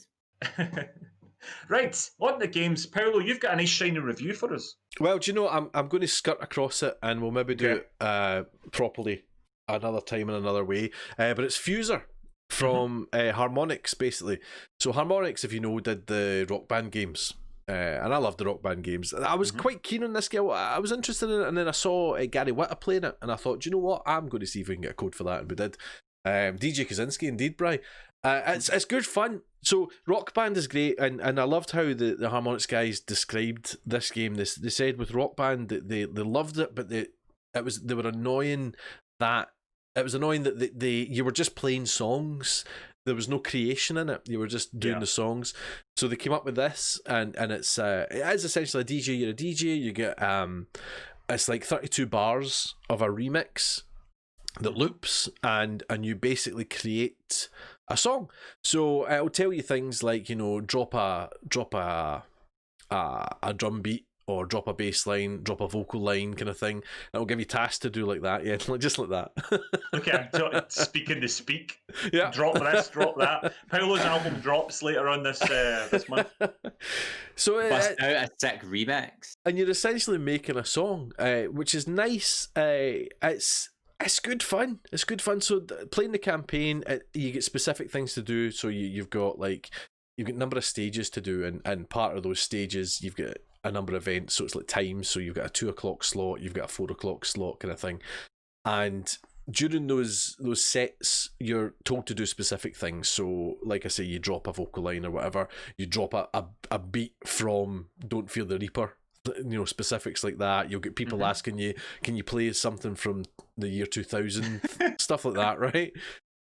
Right, on the games. Paolo, you've got a nice shiny review for us. Well, do you know, I'm going to skirt across it, and we'll maybe do it properly another time in another way. But it's Fuser from Harmonix, basically. So Harmonix, if you know, did the Rock Band games. And I love the Rock Band games. I was quite keen on this game. I was interested in it, and then I saw Gary Whitta playing it, and I thought, do you know what? I'm going to see if we can get a code for that, and we did. DJ Kaczynski, indeed, Bri. It's good fun. So Rock Band is great, and I loved how the Harmonix guys described this game. They said with Rock Band that they loved it, but they were annoying that you were just playing songs. There was no creation in it. You were just doing the songs. So they came up with this, and it is essentially a DJ. You're a DJ. You get it's like 32 bars of a remix that loops, and you basically create a song. So it'll tell you things like, you know, drop a drum beat, or drop a bass line, drop a vocal line, kind of thing. It'll give you tasks to do like that, just like that. Okay, speaking to speak. Yeah. Drop this, drop that. Paolo's album drops later on this month. So bust out a sick remix. And you're essentially making a song, which is nice. It's good fun. It's good fun. So playing the campaign, you get specific things to do. So you've got a number of stages to do, and part of those stages you've got a number of events. So it's like times. So you've got a 2 o'clock slot, you've got a 4 o'clock slot, kind of thing. And during those sets, you're told to do specific things. So, like I say, you drop a vocal line or whatever. You drop a beat from Don't Fear the Reaper. You know, specifics like that. You'll get people asking you, can you play something from the year 2000? Stuff like that, right?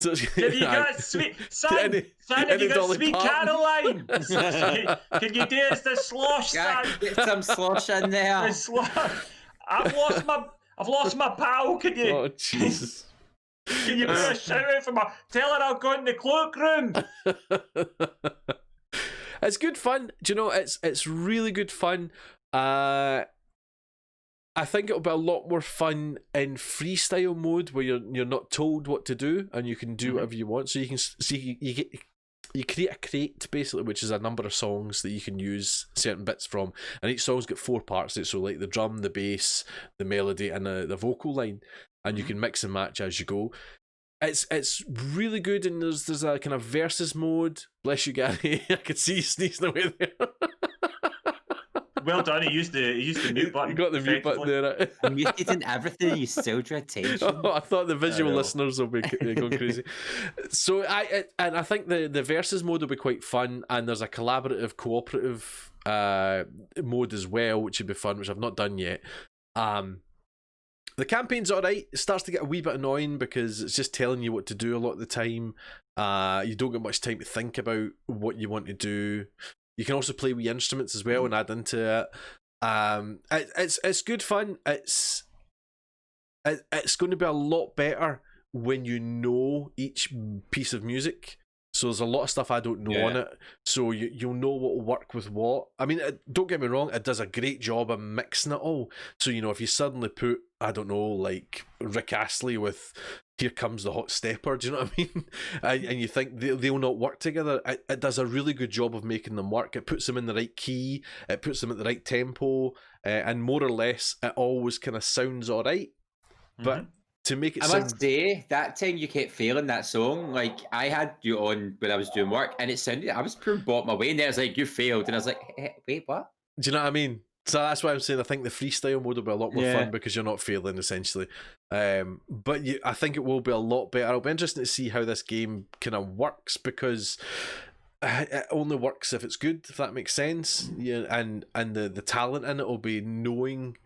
So, have you got sweet son? Have you got Sweet Caroline? Can you do us the slosh, son? Get some slosh in there. I've lost my pal. Can you? Oh Jesus! Can you put a shout out for my? Tell her I'll go in the cloakroom. It's good fun. Do you know? It's really good fun. I think it'll be a lot more fun in freestyle mode, where you're not told what to do and you can do whatever you want. So you can you create a crate, basically, which is a number of songs that you can use certain bits from, and each song's got 4 parts to it. So like the drum, the bass, the melody, and the vocal line, and you can mix and match as you go. It's really good, and there's a kind of versus mode. Bless you, Gary. I could see you sneezing away there. Well done. He used the mute button. You got the mute button there. Right? I'm muting everything. You still your attention. Oh, I thought the visual listeners will be going crazy. So I think the versus mode will be quite fun, and there's a collaborative, cooperative mode as well, which would be fun, which I've not done yet. The campaign's alright. It starts to get a wee bit annoying because it's just telling you what to do a lot of the time. You don't get much time to think about what you want to do. You can also play with instruments as well and add into it. It's good fun. It's going to be a lot better when you know each piece of music. So there's a lot of stuff I don't know on it. So you'll know what will work with what. I mean, don't get me wrong, it does a great job of mixing it all. So, you know, if you suddenly put, I don't know, like Rick Astley with Here Comes the Hot Stepper, do you know what I mean? and you think they'll not work together. It does a really good job of making them work. It puts them in the right key. It puts them at the right tempo. And more or less, it always kind of sounds all right. But to make it I must say, that time you kept failing that song. Like, I had you on when I was doing work, and it sounded, I was pure bought my way in there. I was like, you failed. And I was like, hey, wait, what? Do you know what I mean? So that's why I'm saying I think the freestyle mode will be a lot more fun because you're not failing, essentially. But I think it will be a lot better. It'll be interesting to see how this game kind of works, because it only works if it's good, if that makes sense. Yeah, and the talent in it will be knowing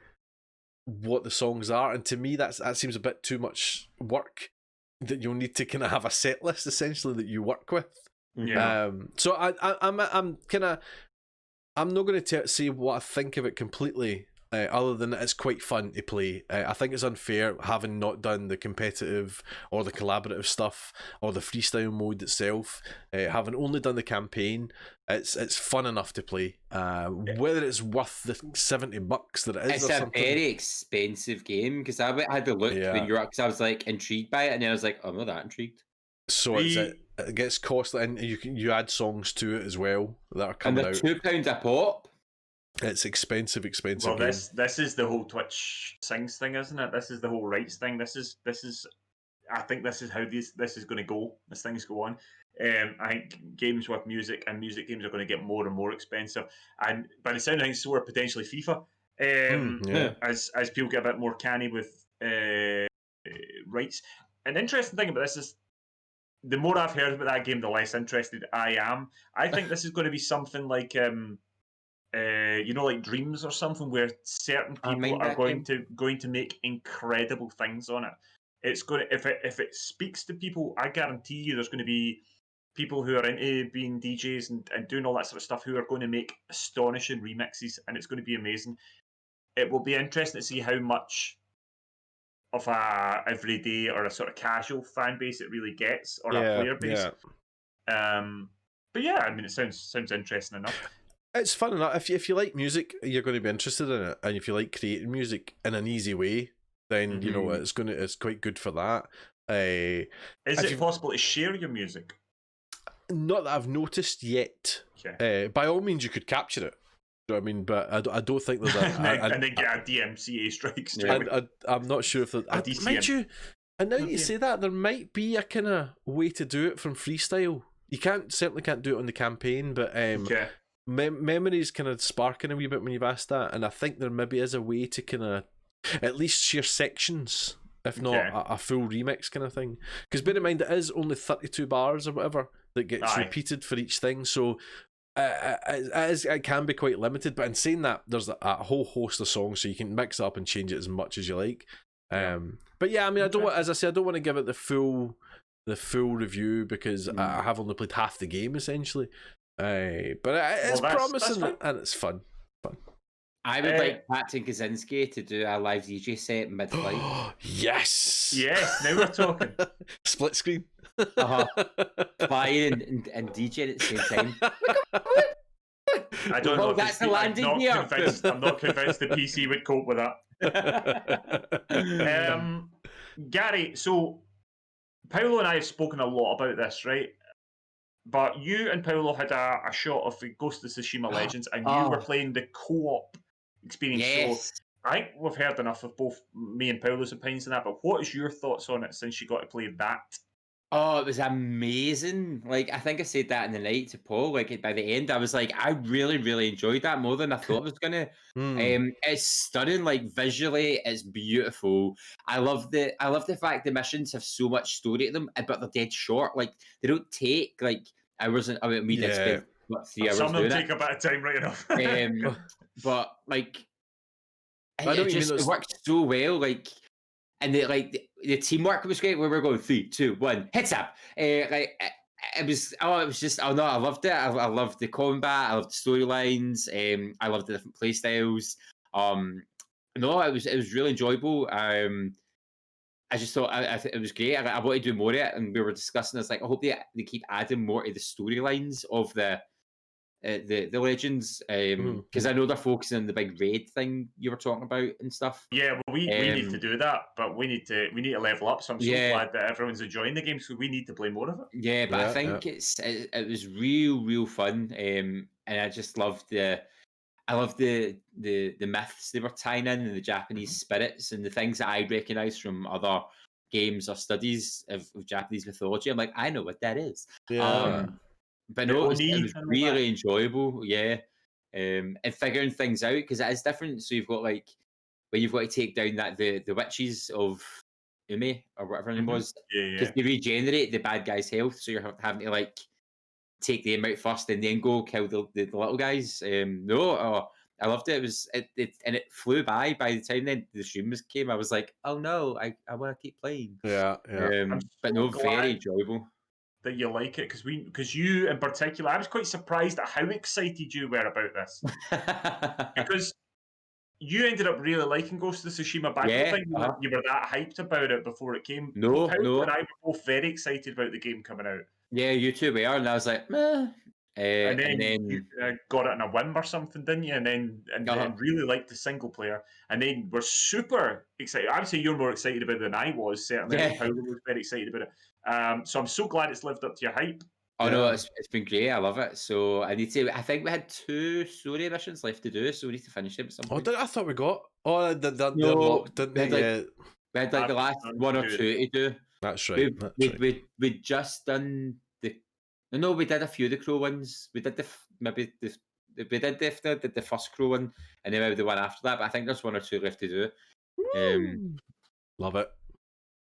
what the songs are, and to me that seems a bit too much work, that you'll need to kind of have a set list essentially that you work with. So I'm kind of, I'm not going to say what I think of it completely, other than it's quite fun to play. I think it's unfair having not done the competitive or the collaborative stuff or the freestyle mode itself, having only done the campaign. It's fun enough to play. Whether it's worth the $70 that it is, it's or something. a very expensive game, because I had to look when you're up, because I was like intrigued by it, and then I was like, I'm not that intrigued. So it gets costly, and you add songs to it as well that are coming out. And they're £2 a pop. It's expensive. Well, game. this is the whole Twitch sings thing, isn't it? This is the whole rights thing. This is. I think this is how this is going to go. This thing's go on. I think games with music and music games are going to get more and more expensive. And by the sound of things, so are potentially FIFA. As people get a bit more canny with rights. An interesting thing about this is, the more I've heard about that game, the less interested I am. I think this is going to be something like, like Dreams or something, where certain people are going to make incredible things on it. It's going to, if it speaks to people, I guarantee you, there's going to be people who are into being DJs and doing all that sort of stuff who are going to make astonishing remixes, and it's going to be amazing. It will be interesting to see how much of a everyday or a sort of casual fan base it really gets, or a player base. But yeah, I mean, it sounds interesting enough. It's fun enough. If you like music, you're going to be interested in it, and if you like creating music in an easy way, then you know it's quite good for that. Is it possible to share your music? Not that I've noticed yet. Okay. By all means, you could capture it. You know what I mean? But I don't think there's a... and then get a DMCA strike. I'm not sure if there's... Mind you, and now you say that, there might be a kind of way to do it from freestyle. You certainly can't do it on the campaign, but memories kind of sparking a wee bit when you've asked that, and I think there maybe is a way to kind of at least share sections, if not a full remix kind of thing. Because bear in mind, it is only 32 bars or whatever that gets repeated for each thing, so it can be quite limited. But in saying that, there's a whole host of songs, so you can mix it up and change it as much as you like. But yeah, I mean, I don't want to give it the full review, because I have only played half the game essentially. But it's promising and it's fun. I would like Captain Kaczynski to do a live DJ set mid-flight. Yes, now we're talking. Split screen. Flying and DJ at the same time. I don't know. That's the landing gear. I'm not convinced the PC would cope with that. Gary, so Paolo and I have spoken a lot about this, right? But you and Paolo had a shot of the Ghost of Tsushima Legends, and you were playing the co-op experience. Yes. So I think we've heard enough of both me and Paolo's opinions on that, but what is your thoughts on it since you got to play that? Oh, it was amazing. Like, I think I said that in the night to Paul. Like, by the end, I was like, I really, really enjoyed that more than I thought I was going to. It's stunning. Like, visually, it's beautiful. I love the fact the missions have so much story to them, but they're dead short. Like, they don't take, like, hours. I mean, we did spend, 3 hours Some of them doing take a bit of time, right enough. But, like, it works so well. Like, and the teamwork was great. Where we're going 3, 2, 1, heads up. I loved it. I loved the combat. I loved the storylines. I loved the different play styles. It was really enjoyable. I just thought it was great. I wanted to do more of it, and we were discussing. It's like I hope they keep adding more to the storylines of the legends, because I know they're focusing on the big raid thing you were talking about and stuff. Yeah, well, we need to do that, but we need to level up. So I'm so glad that everyone's enjoying the game. So we need to play more of it. Yeah, but I think it was real fun, and I just loved the myths they were tying in and the Japanese spirits and the things that I recognise from other games or studies of Japanese mythology. I'm like, I know what that is. But no, it was really enjoyable, and figuring things out, because it is different. So you've got like where you've got to take down the witches of Ume or whatever her name was, because they regenerate the bad guy's health. So you're having to like take them out first and then go kill the little guys. I loved it. It flew by the time then the streamers came. I was like, oh no, I want to keep playing. But no, very enjoyable. That you like it, because you in particular, I was quite surprised at how excited you were about this, because you ended up really liking Ghost of Tsushima back. I don't think you were that hyped about it before it came. No. And I were both very excited about the game coming out. Yeah, you two were, and I was like, meh. And then you got it in a whim or something, didn't you? And then really liked the single player, and then were super excited. I would say you're more excited about it than I was. Certainly, Paolo was very excited about it. So I'm so glad it's lived up to your hype. Oh no, it's been great. I love it. So I think we had 2 story missions left to do, so we need to finish them at some point. I thought we got. Oh, they're locked, didn't they? We had like the last 1 or 2 to do. That's right. We'd just done the. No, we did a few of the Crow ones. We did we did the first Crow one, and then maybe the one after that. But I think there's 1 or 2 left to do. Love it.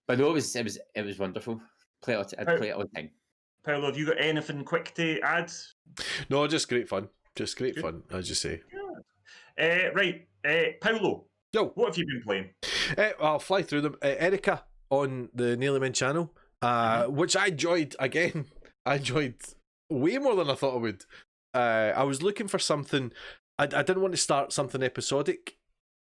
But no, it was wonderful. I'd play it all the time. Paolo, have you got anything quick to add? No, just great fun. Just great fun, as you say. Right, Paolo. Yo, what have you been playing? I'll fly through them. Erica on the Nearly Men channel, which I enjoyed again. I enjoyed way more than I thought I would. I was looking for something. I didn't want to start something episodic.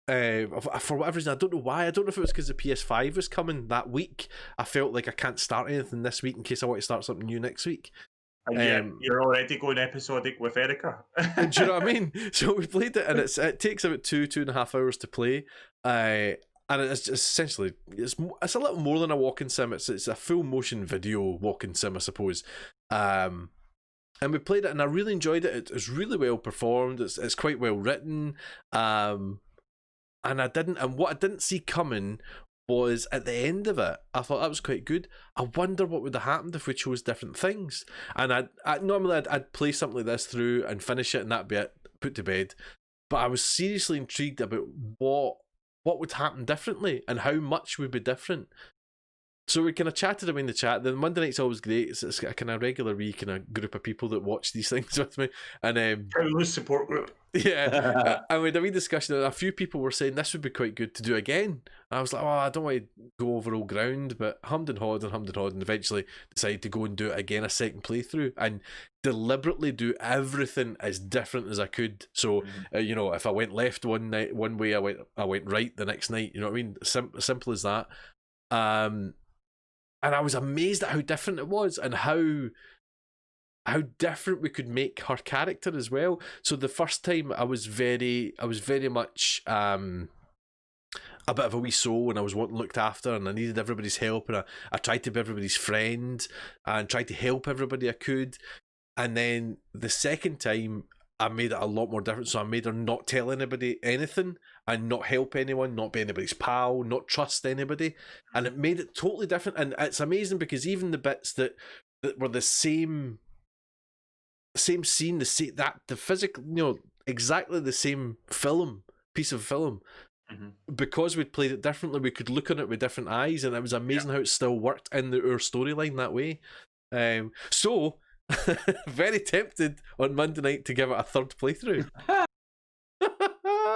For whatever reason, I don't know why. I don't know if it was because the PS5 was coming that week. I felt like I can't start anything this week in case I want to start something new next week. And you're already going episodic with Erica. Do you know what I mean? So we played it, and it takes about 2.5 hours to play. And it's essentially it's a little more than a walking sim. It's a full motion video walking sim, I suppose. And we played it, and I really enjoyed it. It's really well performed. It's quite well written. And what I didn't see coming was at the end of it, I thought that was quite good. I wonder what would have happened if we chose different things. And I'd play something like this through and finish it, and that'd be it, put to bed. But I was seriously intrigued about what would happen differently and how much would be different. So we kind of chatted about in the chat. The Monday night's always great. It's a kind of regular wee kind of group of people that watch these things with me. And Paolo's support group. Yeah. And we had a wee discussion, and a few people were saying this would be quite good to do again. And I was like, oh, I don't want to go over old ground, but hummed and hawed, and eventually decided to go and do it again, a second playthrough, and deliberately do everything as different as I could. So, if I went left one way, I went right the next night. You know what I mean? Simple as that. And I was amazed at how different it was, and how different we could make her character as well. So the first time I was very much a bit of a wee soul, and I was wanting looked after, and I needed everybody's help, and I tried to be everybody's friend and tried to help everybody I could. And then the second time I made it a lot more different. So I made her not tell anybody anything and not help anyone, not be anybody's pal, not trust anybody. And it made it totally different. And it's amazing because even the bits that were the same scene, the physical, exactly the same piece of film. Mm-hmm. Because we'd played it differently, we could look on it with different eyes, and it was amazing how it still worked in our storyline that way. So very tempted on Monday night to give it a third playthrough.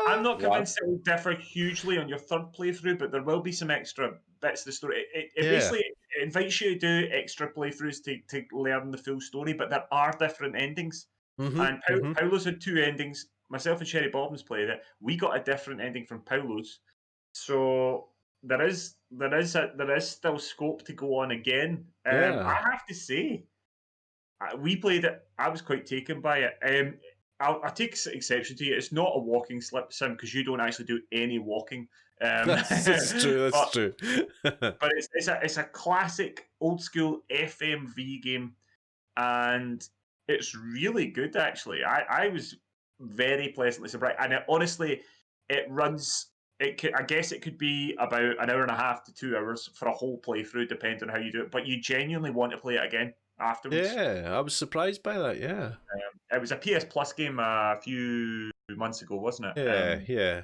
I'm not convinced it will differ hugely on your third playthrough, but there will be some extra bits of the story. It basically invites you to do extra playthroughs to learn the full story, but there are different endings. Mm-hmm, and Paolo's had 2 endings. Myself and Sherry Bobbins played it. We got a different ending from Paolo's. So there is still scope to go on again. Yeah. I have to say, we played it. I was quite taken by it. I'll take exception to it. It's not a walking sim because you don't actually do any walking. That's true. That's but, true. but it's a classic old school FMV game, and it's really good actually. I was very pleasantly surprised, and honestly, it runs. I guess it could be about an hour and a half to 2 hours for a whole playthrough, depending on how you do it. But you genuinely want to play it again afterwards. Yeah, I was surprised by that. Yeah. It was a PS Plus game a few months ago, wasn't it? Yeah, yeah.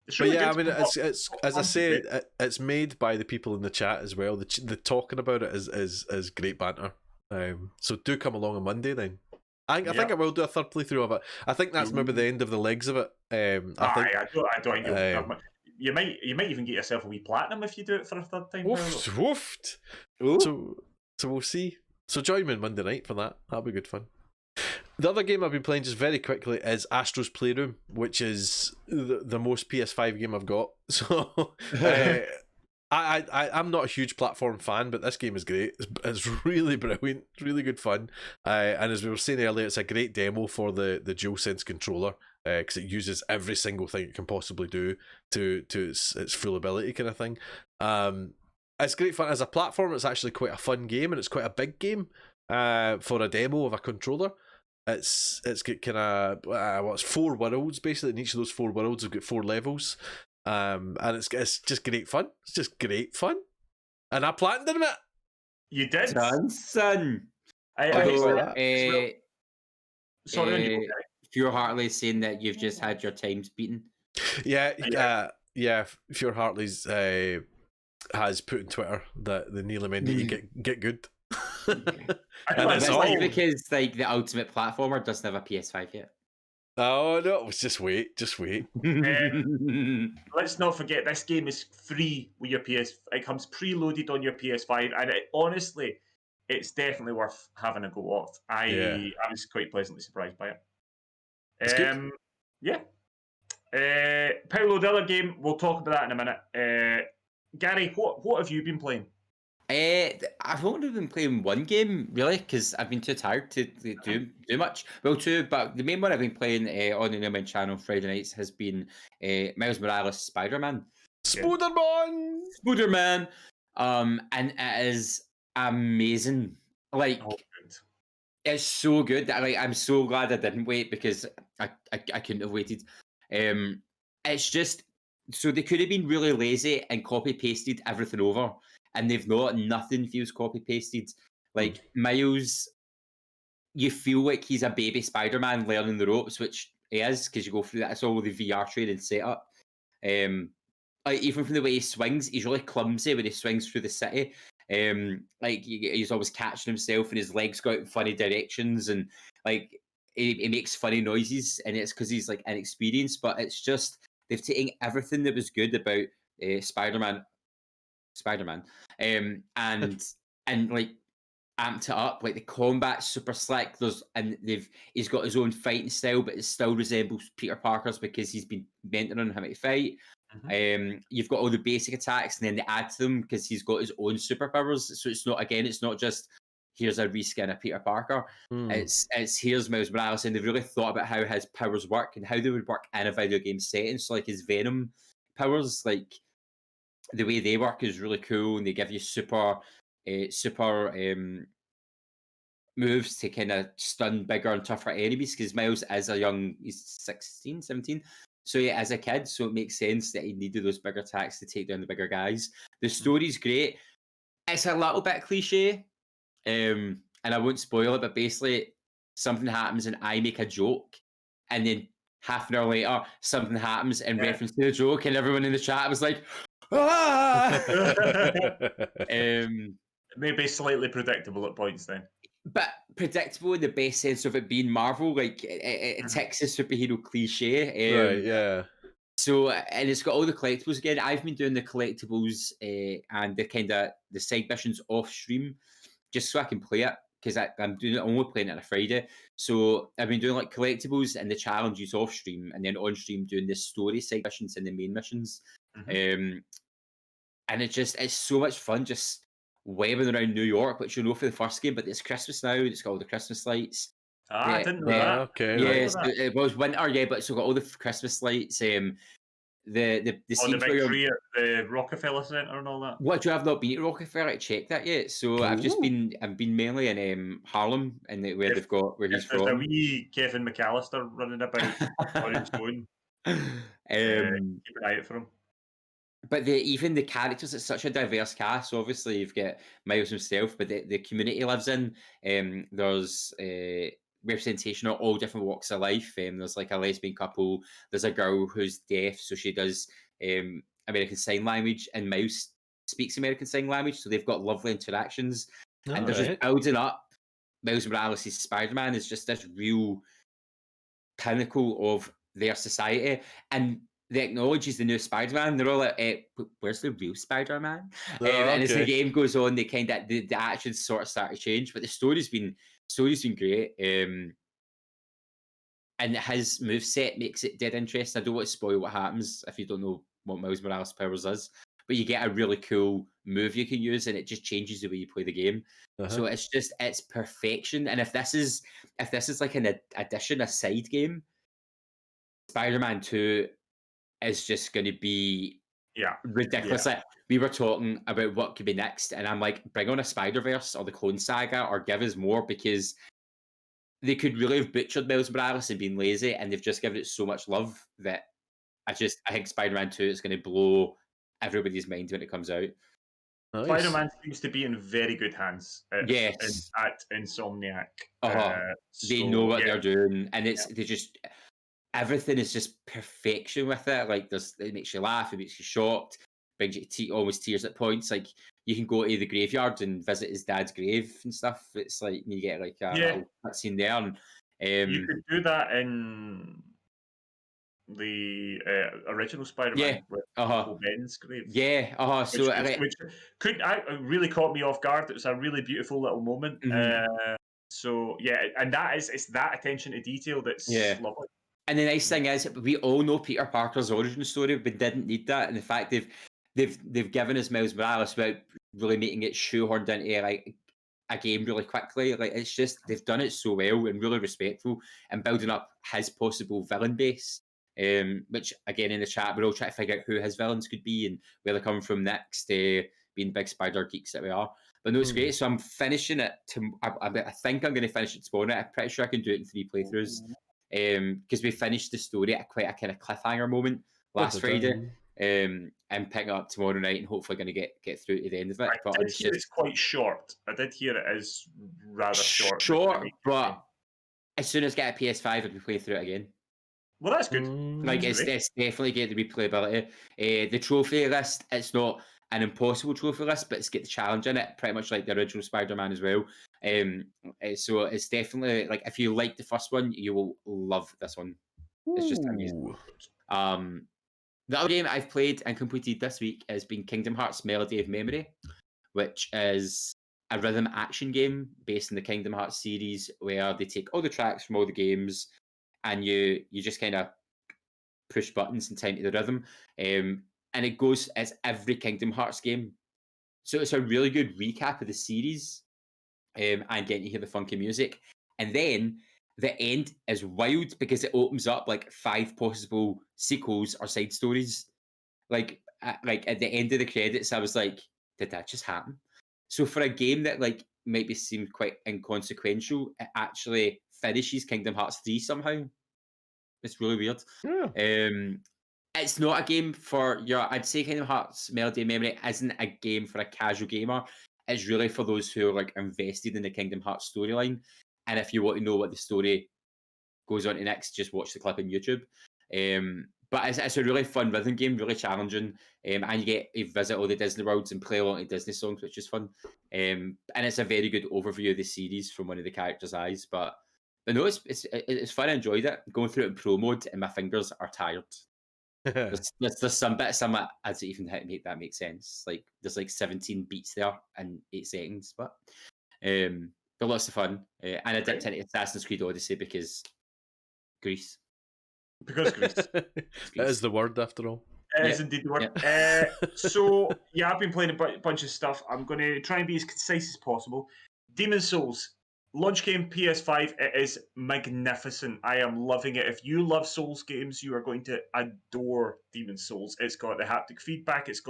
It's But really yeah, I good. mean, it's as I say, Great. it's made by the people in the chat as well. The talking about it is great banter. So do come along on Monday then. I think I will do a third playthrough of it. I think that's maybe the end of the legs of it. I think I don't think you might even get yourself a wee platinum if you do it for a third time. woofed. So we'll see. So join me on Monday night for that. That'll be good fun. The other game I've been playing just very quickly is Astro's Playroom, which is the most PS5 game I've got. So I'm not a huge platform fan, but this game is great. It's really brilliant. It's really good fun. And as we were saying earlier, it's a great demo for the DualSense controller because it uses every single thing it can possibly do to its full ability kind of thing. It's great fun. As a platform, it's actually quite a fun game, and it's quite a big game for a demo of a controller. It's got kind of what's 4 worlds basically, and each of those 4 worlds have got 4 levels. And it's just great fun. It's just great fun. And I platinumed it. You did, son. Sorry, Pure Hartley saying that you've just had your times beaten. Yeah. Pure Hartley's has put on Twitter that the Nearly Men need to get good. And it's all because like the ultimate platformer doesn't have a PS5 yet. Oh no! Just wait. Let's not forget this game is free with your PS. It comes preloaded on your PS5, and honestly, it's definitely worth having a go off. I was quite pleasantly surprised by it. Yeah. Paolo, the other game, we'll talk about that in a minute. Gary, what have you been playing? I've only been playing one game really because I've been too tired to do much. Well, two, but the main one I've been playing on the Newman channel Friday nights has been Miles Morales Spider-Man. Spider-Man. And it is amazing. Like it's so good that I'm so glad I didn't wait because I couldn't have waited. It's just so they could have been really lazy and copy pasted everything over. And they've not. Nothing feels copy pasted. Like Miles, you feel like he's a baby Spider-Man learning the ropes, which he is because you go through that. It's all the VR training setup. Like even from the way he swings, he's really clumsy when he swings through the city. Like he's always catching himself, and his legs go out in funny directions, and like he makes funny noises, and it's because he's like inexperienced. But it's just they've taken everything that was good about Spider-Man, and like amped it up. Like the combat's super slick. He's got his own fighting style, but it still resembles Peter Parker's because he's been mentoring him to fight. You've got all the basic attacks, and then they add to them because he's got his own superpowers. So it's not just here's a reskin of Peter Parker. It's here's Miles Morales, and they've really thought about how his powers work and how they would work in a video game setting. So like his Venom powers, like the way they work is really cool, and they give you super moves to kind of stun bigger and tougher enemies because Miles is he's 16, 17. So yeah, as a kid, so it makes sense that he needed those bigger attacks to take down the bigger guys. The story's great. It's a little bit cliche, and I won't spoil it, but basically something happens and I make a joke, and then half an hour later something happens in reference to the joke, and everyone in the chat was like, "Ah!" Maybe slightly predictable at points then. But predictable in the best sense of it being Marvel, like it ticks a superhero cliche. Right, yeah. So, and it's got all the collectibles again. I've been doing the collectibles and the side missions off stream just so I can play it because I'm only playing it on a Friday. So I've been doing like collectibles and the challenges off stream, and then on stream doing the story side missions and the main missions. and it's so much fun just webbing around New York, which you know for the first game, but it's Christmas now. It's got all the Christmas lights. I didn't know that. Okay, Yes, right. it was winter, yeah, but it's got all the Christmas lights. The On the scenes big where tree at the Rockefeller Center and all that. what do you have not been to Rockefeller to check that yet? So I've been mainly in Harlem and where they've got where he's If there's a from. wee Kevin McAllister running about on his own, keep an eye out for him. But even the characters, it's such a diverse cast. Obviously, you've got Miles himself, but the community he lives in, there's representation of all different walks of life. There's like a lesbian couple. There's a girl who's deaf, so she does American Sign Language, and Miles speaks American Sign Language, so they've got lovely interactions. And they're just building up. Miles Morales' Spider-Man is just this real pinnacle of their society, and they acknowledge the new Spider-Man. They're all like, "Where's the real Spider-Man?" And as the game goes on, they kind of the actions sort of start to change. But the story's been great, and his moveset makes it dead interesting. I don't want to spoil what happens if you don't know what Miles Morales' powers is, but you get a really cool move you can use, and it just changes the way you play the game. So it's perfection. And if this is like an addition, a side game, Spider-Man 2 is just going to be ridiculous. Yeah. Like, we were talking about what could be next, and I'm like, bring on a Spider-Verse or the Clone Saga, or give us more, because they could really have butchered Miles Morales and been lazy, and they've just given it so much love that I think Spider-Man 2 is going to blow everybody's mind when it comes out. Nice. Spider-Man seems to be in very good hands at Insomniac. They know what they're doing, and they just everything is just perfection with it. Like it makes you laugh, it makes you shocked, brings you to almost tears at points. Like you can go to the graveyard and visit his dad's grave and stuff. It's like you get like a little cutscene there, and you could do that in the original Spider-Man with Uncle Ben's grave. So which really caught me off guard. It was a really beautiful little moment. So yeah, and it's that attention to detail that's lovely. And the nice thing is, we all know Peter Parker's origin story, but didn't need that. And the fact they've given us Miles Morales without really making it shoehorned into like a game really quickly. Like it's just they've done it so well and really respectful, and building up his possible villain base. Which again in the chat we're all trying to figure out who his villains could be and where they're coming from next. Being big spider geeks that we are, but no, it's great. So I'm finishing it. I think I'm going to finish it tomorrow night. I'm pretty sure I can do it in 3 playthroughs. Because we finished the story at quite a kind of cliffhanger moment last Friday. I'm picking it up tomorrow night and hopefully going to get through to the end of it. But it's quite short. I did hear it is rather short. But as soon as I get a PS5, I can play through it again. Well, that's good. Like it's definitely get the replayability. The trophy list, it's not an impossible trophy list, but it's got the challenge in it, pretty much like the original Spider-Man as well. So it's definitely like if you like the first one, you will love this one. It's just amazing. The other game I've played and completed this week has been Kingdom Hearts Melody of Memory, which is a rhythm action game based in the Kingdom Hearts series, where they take all the tracks from all the games and you just kind of push buttons in time to the rhythm. And it goes as every Kingdom Hearts game. So it's a really good recap of the series, and getting to hear the funky music. And then the end is wild because it opens up like 5 possible sequels or side stories. Like at the end of the credits, I was like, did that just happen? So for a game that like maybe seemed quite inconsequential, it actually finishes Kingdom Hearts 3 somehow. It's really weird. It's not a game for I'd say Kingdom Hearts Melody of Memory isn't a game for a casual gamer. It's really for those who are like invested in the Kingdom Hearts storyline. And if you want to know what the story goes on to next, just watch the clip on YouTube. But it's a really fun rhythm game, really challenging. And you get to visit all the Disney worlds and play along to Disney songs, which is fun. And it's a very good overview of the series from one of the characters' eyes. But no, it's fun. I enjoyed it. Going through it in pro mode, and my fingers are tired. There's some bits I'm like, I don't even how to make that make sense. Like there's like 17 beats there in 8 seconds, but lots of fun. And I dipped into Assassin's Creed Odyssey because Greece. Because Greece. That is the word after all. It is indeed the word. So, yeah, I've been playing a bunch of stuff. I'm going to try and be as concise as possible. Demon's Souls, launch game PS5. It is magnificent. I am loving it. If you love Souls games, you are going to adore Demon's Souls. It's got the haptic feedback. It's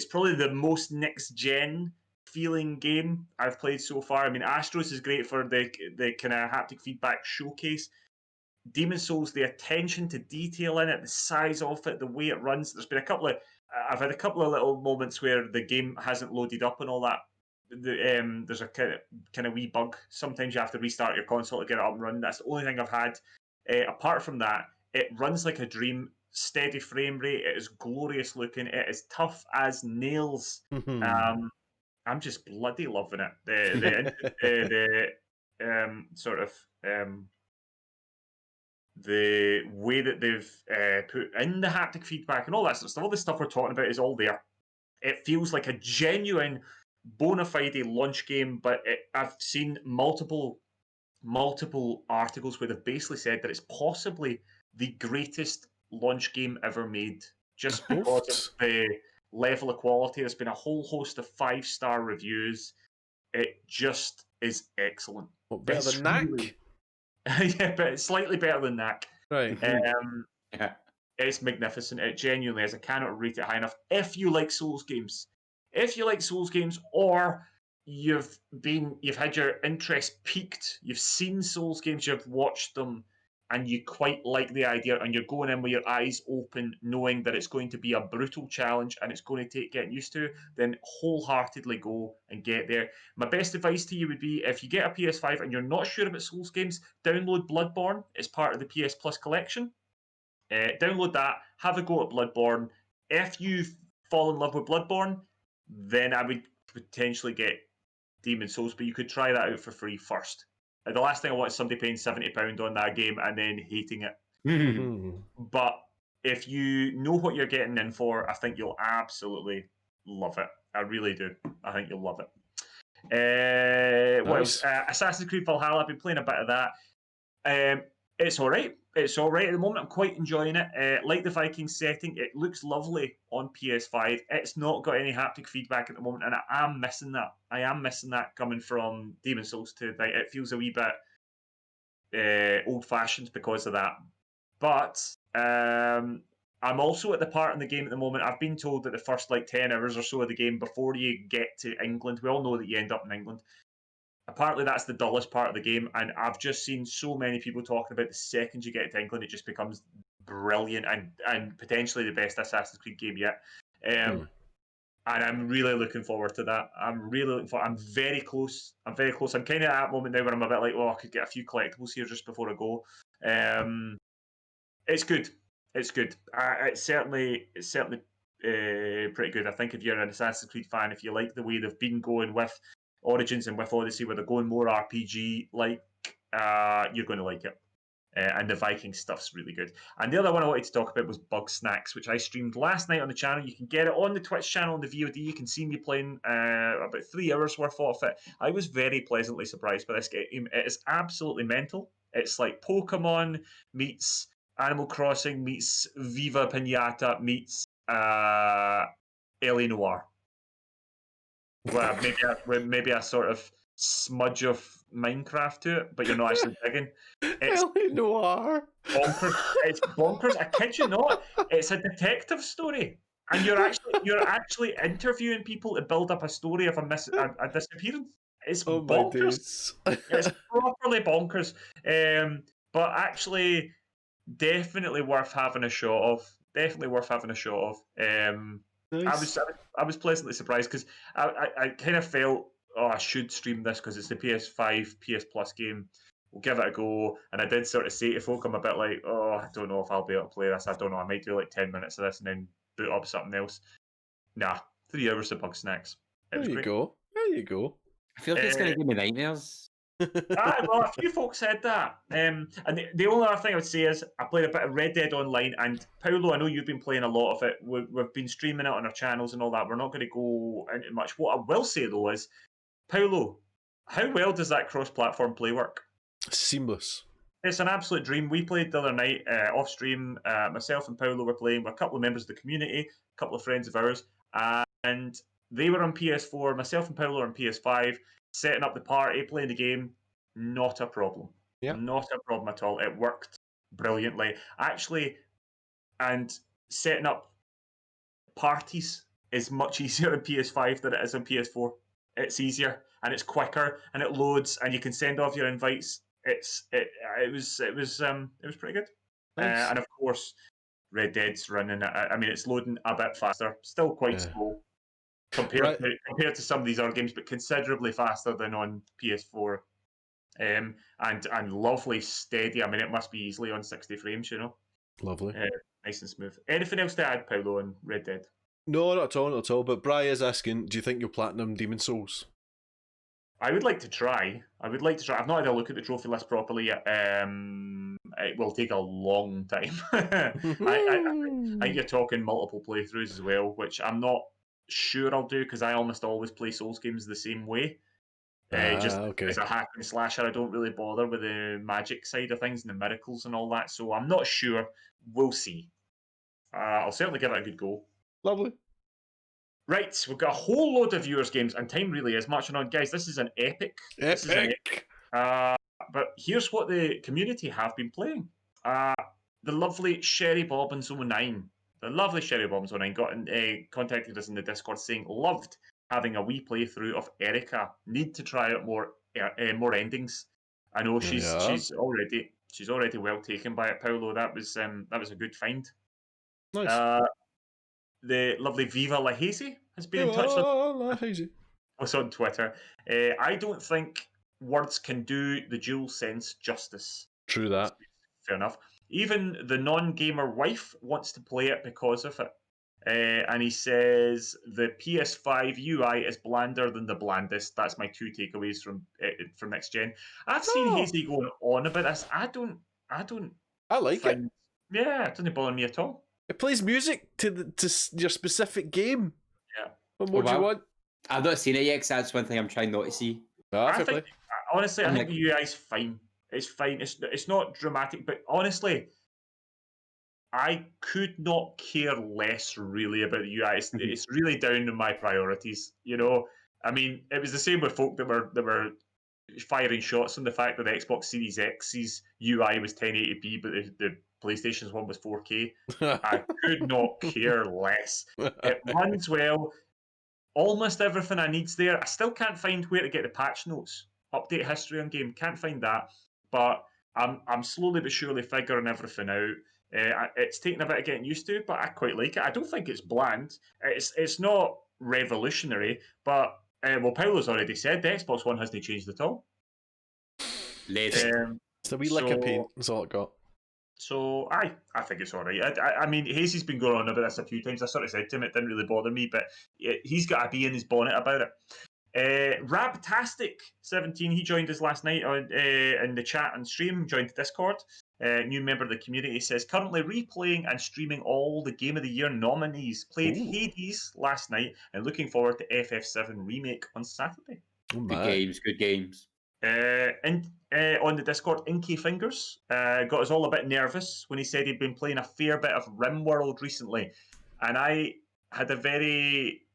probably the most next gen feeling game I've played so far. I mean, Astros is great for the kind of haptic feedback showcase. Demon's Souls, the attention to detail in it, the size of it, the way it runs. I've had a couple of little moments where the game hasn't loaded up and all that. There's a kind of wee bug. Sometimes you have to restart your console to get it up and running. That's the only thing I've had. Apart from that, it runs like a dream. Steady frame rate. It is glorious looking. It is tough as nails. I'm just bloody loving it. The way that they've put in the haptic feedback and all that sort of stuff, all the stuff we're talking about is all there. It feels like a genuine, bona fide launch game, but I've seen multiple articles where they've basically said that it's possibly the greatest launch game ever made, just because of the level of quality. There's been a whole host of 5-star reviews. It just is excellent. What, better than Knack? Yeah, but it's slightly better than that. Right. It's magnificent. It genuinely is. I cannot rate it high enough. If you like Souls games, or you've had your interest piqued, you've seen Souls games, you've watched them, and you quite like the idea, and you're going in with your eyes open, knowing that it's going to be a brutal challenge and it's going to take getting used to, then wholeheartedly go and get there. My best advice to you would be, if you get a PS5 and you're not sure about Souls games, download Bloodborne. It's part of the PS Plus collection. Download that, have a go at Bloodborne. If you fall in love with Bloodborne, then I would potentially get Demon's Souls, but you could try that out for free first. The last thing I want is somebody paying £70 on that game and then hating it. But if you know what you're getting in for, I think you'll absolutely love it. I really do. I think you'll love it. What else? Assassin's Creed Valhalla, I've been playing a bit of that. It's all right. It's all right at the moment. I'm quite enjoying it. Like the Viking setting, it looks lovely on PS5. It's not got any haptic feedback at the moment, and I am missing that. I am missing that coming from Demon's Souls 2. It feels a wee bit old-fashioned because of that. But I'm also at the part in the game at the moment. I've been told that the first 10 hours or so of the game before you get to England, we all know that you end up in England. Apparently, that's the dullest part of the game, and I've just seen so many people talking about the second you get to England, it just becomes brilliant and potentially the best Assassin's Creed game yet. And I'm really looking forward to that. I'm very close. I'm kind of at that moment now where I'm a bit like, I could get a few collectibles here just before I go. It's good. It's good. It's certainly pretty good. I think if you're an Assassin's Creed fan, if you like the way they've been going with Origins and with Odyssey, where they're going more RPG, you're going to like it. And the Viking stuff's really good. And the other one I wanted to talk about was Bug Snacks, which I streamed last night on the channel. You can get it on the Twitch channel on the VOD. You can see me playing about 3 hours worth of it. I was very pleasantly surprised by this game. It is absolutely mental. It's like Pokemon meets Animal Crossing meets Viva Pinata meets L.A. Noire. Well, maybe a sort of smudge of Minecraft to it, but you're not actually digging. It's Noir. Bonkers. It's bonkers. I kid you not. It's a detective story, and you're actually interviewing people to build up a story of a disappearance. It's bonkers. It's properly bonkers. But actually, definitely worth having a shot of. Nice. I was pleasantly surprised because I kind of felt, I should stream this because it's the PS5 PS Plus game. We'll give it a go. And I did sort of say to folk, I'm a bit like, I don't know if I'll be able to play this. I don't know. I might do 10 minutes of this and then boot up something else. Nah, 3 hours of Bug Snacks. There you go. I feel like it's going to give me nightmares. Well, a few folks said that. And the only other thing I would say is I played a bit of Red Dead Online, and Paolo, I know you've been playing a lot of it. We've been streaming it on our channels and all that. We're not going to go into much. What I will say, though, is, Paolo, how well does that cross-platform play work? Seamless. It's an absolute dream. We played the other night off stream. Myself and Paolo were playing with a couple of members of the community, a couple of friends of ours, and they were on PS4. Myself and Paolo were on PS5, setting up the party, playing the game. Not a problem. Yeah. Not a problem at all. It worked brilliantly. Actually, and setting up parties is much easier on PS5 than it is on PS4. It's easier and it's quicker and it loads and you can send off your invites. It was pretty good. Nice. And of course, Red Dead's running. I mean, it's loading a bit faster. Still quite slow compared to some of these other games, but considerably faster than on PS4. And lovely steady. I mean, it must be easily on 60 frames, you know. Lovely. Nice and smooth. Anything else to add, Paolo, on Red Dead? No, not at all, not at all. But Bri is asking, do you think you'll platinum Demon Souls? I would like to try. I've not had a look at the trophy list properly yet. It will take a long time. I think you're talking multiple playthroughs as well, which I'm not sure I'll do because I almost always play Souls games the same way. Okay. As a hack and slasher, I don't really bother with the magic side of things and the miracles and all that. So I'm not sure. We'll see. I'll certainly give it a good go. Lovely. Right, we've got a whole load of viewers' games, and time really is marching on. Guys, this is an epic. This is an epic. But here's what the community have been playing. The lovely Sherry Bobbins 09. The lovely Sherry Bobbins 09 contacted us in the Discord saying, loved having a wee playthrough of Erica. Need to try out more endings. I know she's already well taken by it, Paolo. That was a good find. Nice. The lovely Viva La Hazy has been in touch with us on Twitter. I don't think words can do the DualSense justice. True that. Fair enough. Even the non-gamer wife wants to play it because of it. And he says the PS5 UI is blander than the blandest. That's my two takeaways from next gen. I've seen Hazy going on about this. I like it. Yeah, it doesn't bother me at all. It plays music to your specific game. Yeah. What more do you want? I've not seen it yet because that's one thing I'm trying not to see. Honestly, I think the UI is fine. It's fine. It's not dramatic, but honestly, I could not care less really about the UI. It's really down to my priorities. You know, I mean, it was the same with folk that were firing shots on the fact that the Xbox Series X's UI was 1080p, but the PlayStation's one was 4K. I could not care less. It runs well. Almost everything I need's there. I still can't find where to get the patch notes. Update history on game. Can't find that. But I'm slowly but surely figuring everything out. It's taken a bit of getting used to, but I quite like it. I don't think it's bland. It's not revolutionary, but Paolo's already said the Xbox One hasn't changed at all. It's a wee lick of paint. That's all it got. So I think it's all right. I mean, Hazy's been going on about this a few times. I sort of said to him it didn't really bother me, but he's got a bee in his bonnet about it. Rabtastic17, he joined us last night in the chat and stream, joined the Discord. New member of the community, says, currently replaying and streaming all the Game of the Year nominees. Played Hades last night and looking forward to FF7 Remake on Saturday. Good games. On the Discord, Inky Fingers got us all a bit nervous when he said he'd been playing a fair bit of RimWorld recently, and I had a very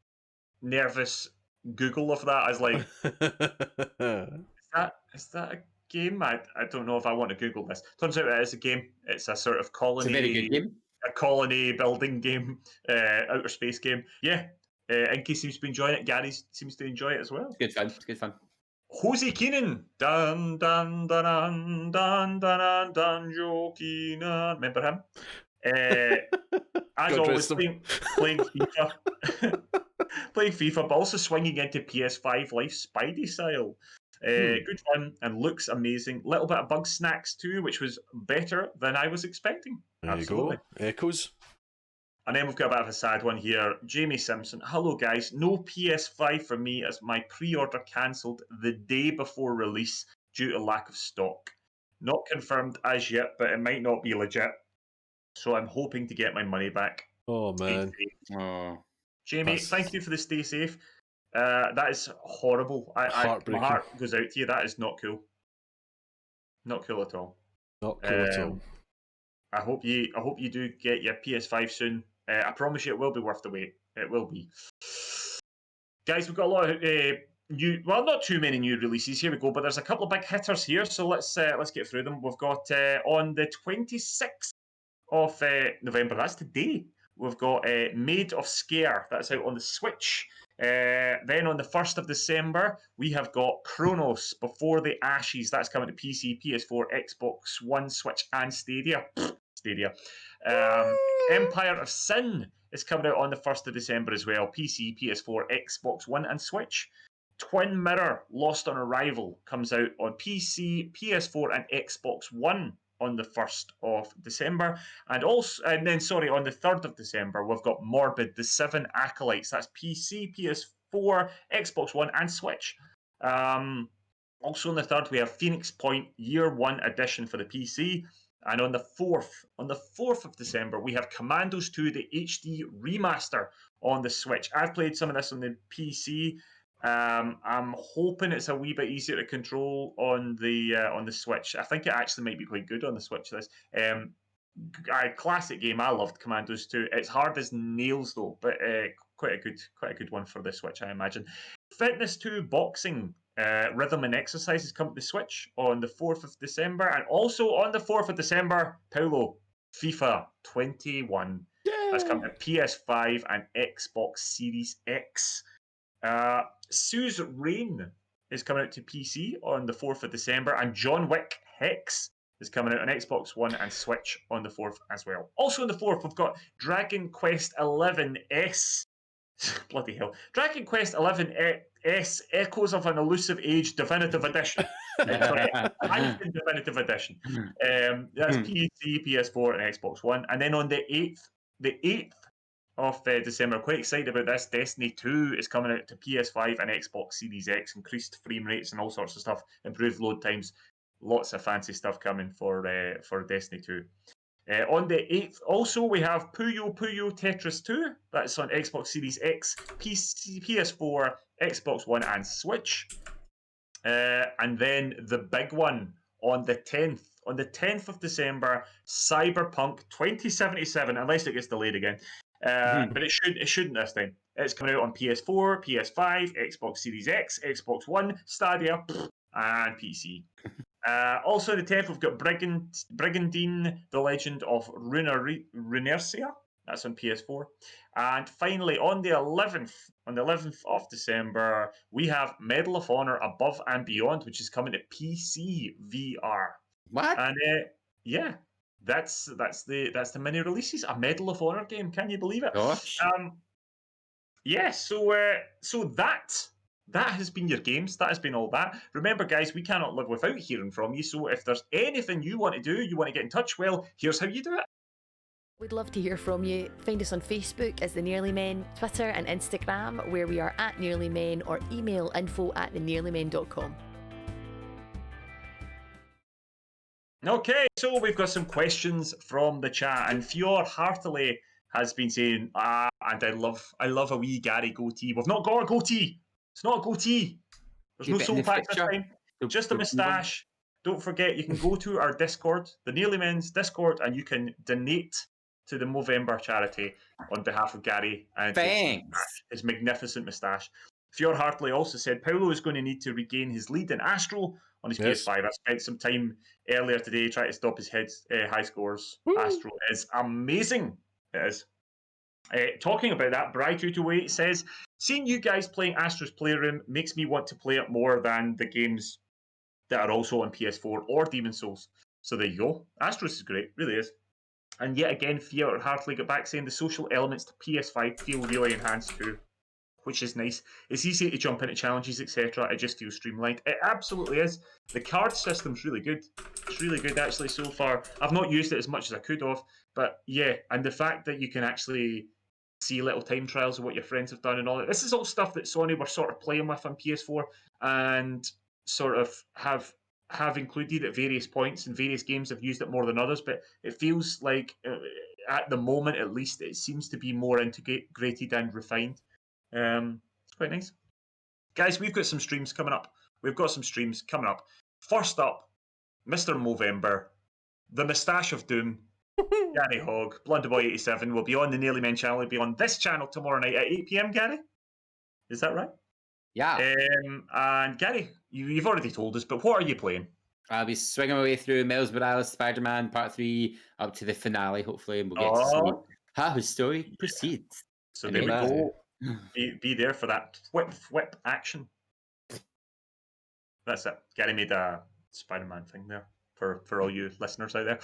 nervous Google of that. I was like, is that a game? I don't know if I want to Google this. Turns out it is a game. It's a sort of colony. It's a very good game. A colony building game, outer space game. Yeah, Inky seems to be enjoying it. Gary seems to enjoy it as well. It's good fun. Jose Keenan, dun dun dun dun dun dun dun, Joe Keenan. Remember him? As always, playing FIFA, playing FIFA, but also swinging into PS5 Life Spidey style. Good fun and looks amazing. Little bit of bug snacks too, which was better than I was expecting. There Absolutely. you go. Echoes. And then we've got a bit of a sad one here. Jamie Simpson. Hello, guys. No PS5 for me as my pre-order cancelled the day before release due to lack of stock. Not confirmed as yet, but it might not be legit. So I'm hoping to get my money back. Oh, man. Jamie, thank you for the stay safe. That is horrible. My heart goes out to you. That is not cool. Not cool at all. Not cool at all. I hope you do get your PS5 soon. I promise you, it will be worth the wait. It will be. Guys, we've got a lot of not too many new releases. Here we go, but there's a couple of big hitters here, so let's get through them. We've got on the 26th of November. That's today. We've got Made of Scare. That's out on the Switch. Then on the 1st of December, we have got Chronos Before the Ashes. That's coming to PC, PS4, Xbox One, Switch, and Stadia. Stadia. Empire of Sin is coming out on the 1st of December as well. PC, PS4, Xbox One, and Switch. Twin Mirror Lost on Arrival comes out on PC, PS4, and Xbox One on the 1st of December. And on the 3rd of December, we've got Morbid, The Seven Acolytes. That's PC, PS4, Xbox One, and Switch. Also on the 3rd, we have Phoenix Point Year 1 Edition for the PC. And on the 4th of December, we have Commandos 2, the HD remaster on the Switch. I've played some of this on the PC. I'm hoping it's a wee bit easier to control on the Switch. I think it actually might be quite good on the Switch. This classic game. I loved Commandos 2. It's hard as nails though, but quite a good one for the Switch, I imagine. Fitness 2 Boxing Rhythm and Exercises come to the Switch on the 4th of December, and also on the 4th of December, Paulo, FIFA 21. That's coming to PS5 and Xbox Series X. Sue's Reign is coming out to PC on the 4th of December, and John Wick Hex is coming out on Xbox One and Switch on the 4th as well. Also on the 4th, we've got Dragon Quest XI S. Bloody hell. Dragon Quest XI S Echoes of an Elusive Age Definitive Edition. Definitive Edition. That's PC, PS4, and Xbox One. And then on the 8th of December, quite excited about this. Destiny 2 is coming out to PS5 and Xbox Series X. Increased frame rates and all sorts of stuff. Improved load times. Lots of fancy stuff coming for Destiny 2. On the 8th, also, we have Puyo Puyo Tetris 2. That's on Xbox Series X, PC, PS4, Xbox One, and Switch. And then the big one on the 10th. On the 10th of December, Cyberpunk 2077, unless it gets delayed again. But it shouldn't this time. It's coming out on PS4, PS5, Xbox Series X, Xbox One, Stadia, and PC. Also on the 10th, we've got Brigandine, The Legend of Runercia. That's on PS4. And finally, on the 11th of December, we have Medal of Honor Above and Beyond, which is coming to PC VR. What? And yeah, that's the mini releases. A Medal of Honor game. Can you believe it? Gosh. Yeah. So that has been your games. That has been all that. Remember, guys, we cannot live without hearing from you. So if there's anything you want to do, you want to get in touch, well, here's how you do it. We'd love to hear from you. Find us on Facebook as The Nearly Men, Twitter and Instagram, where we are at Nearly Men, or email info@thenearlymen.com. Okay, so we've got some questions from the chat, and Fjord Hartley has been saying, and I love a wee Gary goatee. We've not got a goatee. It's not a goatee. There's no soul pack this time. Just a moustache. Don't forget, you can go to our Discord, the Nearly Men's Discord, and you can donate to the Movember charity on behalf of Gary and his magnificent moustache. Fjord Hartley also said Paulo is going to need to regain his lead in Astro on his PS5. I spent some time earlier today trying to stop his high scores. Woo. Astro is amazing. It is. Talking about that, Bri228 says, seeing you guys playing Astro's Playroom makes me want to play it more than the games that are also on PS4 or Demon's Souls. So there you go. Astro's is great, really is. And yet again, Fjord Hartley got back saying the social elements to PS5 feel really enhanced too, which is nice. It's easy to jump into challenges, etc. It just feels streamlined. It absolutely is. The card system's really good. It's really good, actually, so far. I've not used it as much as I could have, but yeah, and the fact that you can actually see little time trials of what your friends have done and all that. This is all stuff that Sony were sort of playing with on PS4 and sort of have included at various points, and various games have used it more than others, but it feels like, at the moment at least, it seems to be more integrated and refined. It's quite nice. Guys, we've got some streams coming up. First up, Mr. Movember the Moustache of Doom, Gary Hogg, Blunderboy87, will be on the Nearly Men channel. He'll be on this channel tomorrow night at 8 p.m, Gary? Is that right? Yeah. And Gary, you've already told us, but what are you playing? I'll be swinging my way through Miles Morales Spider-Man Part 3 up to the finale, hopefully, and we'll get to see how his story proceeds. So there we go. Be there for that whip action. That's it. Gary made a Spider-Man thing there for all you listeners out there.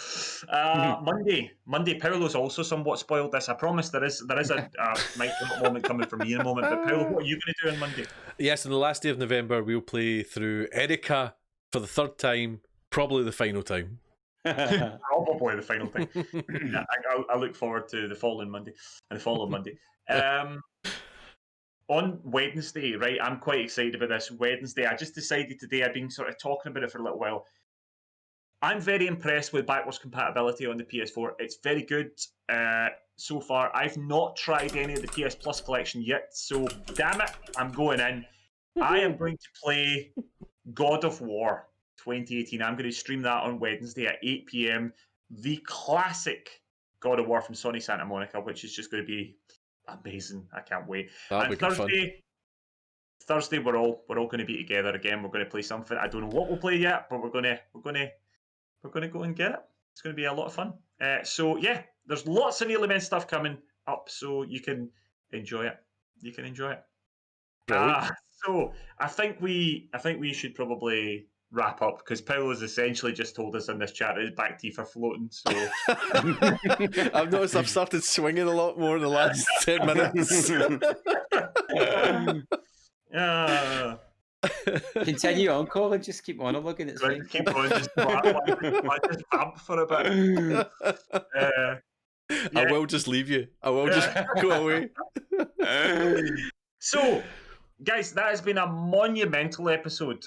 Monday. Paolo's also somewhat spoiled this. I promise there is a micro moment coming from me in a moment. But Paolo, what are you going to do on Monday? Yes, on the last day of November, we'll play through Erika for the third time, probably the final time. Probably the final thing. I look forward to the following Monday. On Wednesday, right, I'm quite excited about this. Wednesday, I just decided today, I've been sort of talking about it for a little while. I'm very impressed with backwards compatibility on the PS4. It's very good so far. I've not tried any of the PS Plus collection yet, so damn it, I'm going in. I am going to play God of War 2018. I'm going to stream that on Wednesday at 8 p.m. The classic God of War from Sony Santa Monica, which is just going to be amazing. I can't wait. That'll And be fun. Thursday, we're all going to be together again. We're going to play something. I don't know what we'll play yet, but we're going to go and get it. It's going to be a lot of fun. So yeah, there's lots of Nearly Men stuff coming up, so you can enjoy it. So I think we should probably wrap up because Paolo's essentially just told us in this chat that his back teeth are floating. So I've noticed I've started swinging a lot more in the last 10 minutes. Continue on, Colin. Just keep monologuing. It's fine. Keep going. Just vamp for a bit. I will just leave you. I will just go away. So, guys, that has been a monumental episode.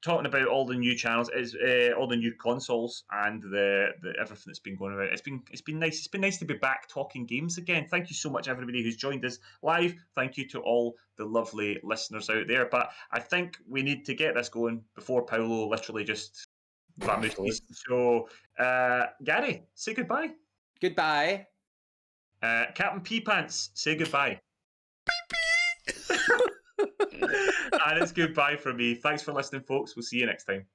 Talking about all the new channels, all the new consoles, and the everything that's been going about. It's been nice. It's been nice to be back talking games again. Thank you so much, everybody who's joined us live. Thank you to all the lovely listeners out there. But I think we need to get this going before Paolo literally just vamooses. So, Gary, say goodbye. Goodbye. Captain P Pants, say goodbye. And it's goodbye from me. Thanks for listening, folks. We'll see you next time.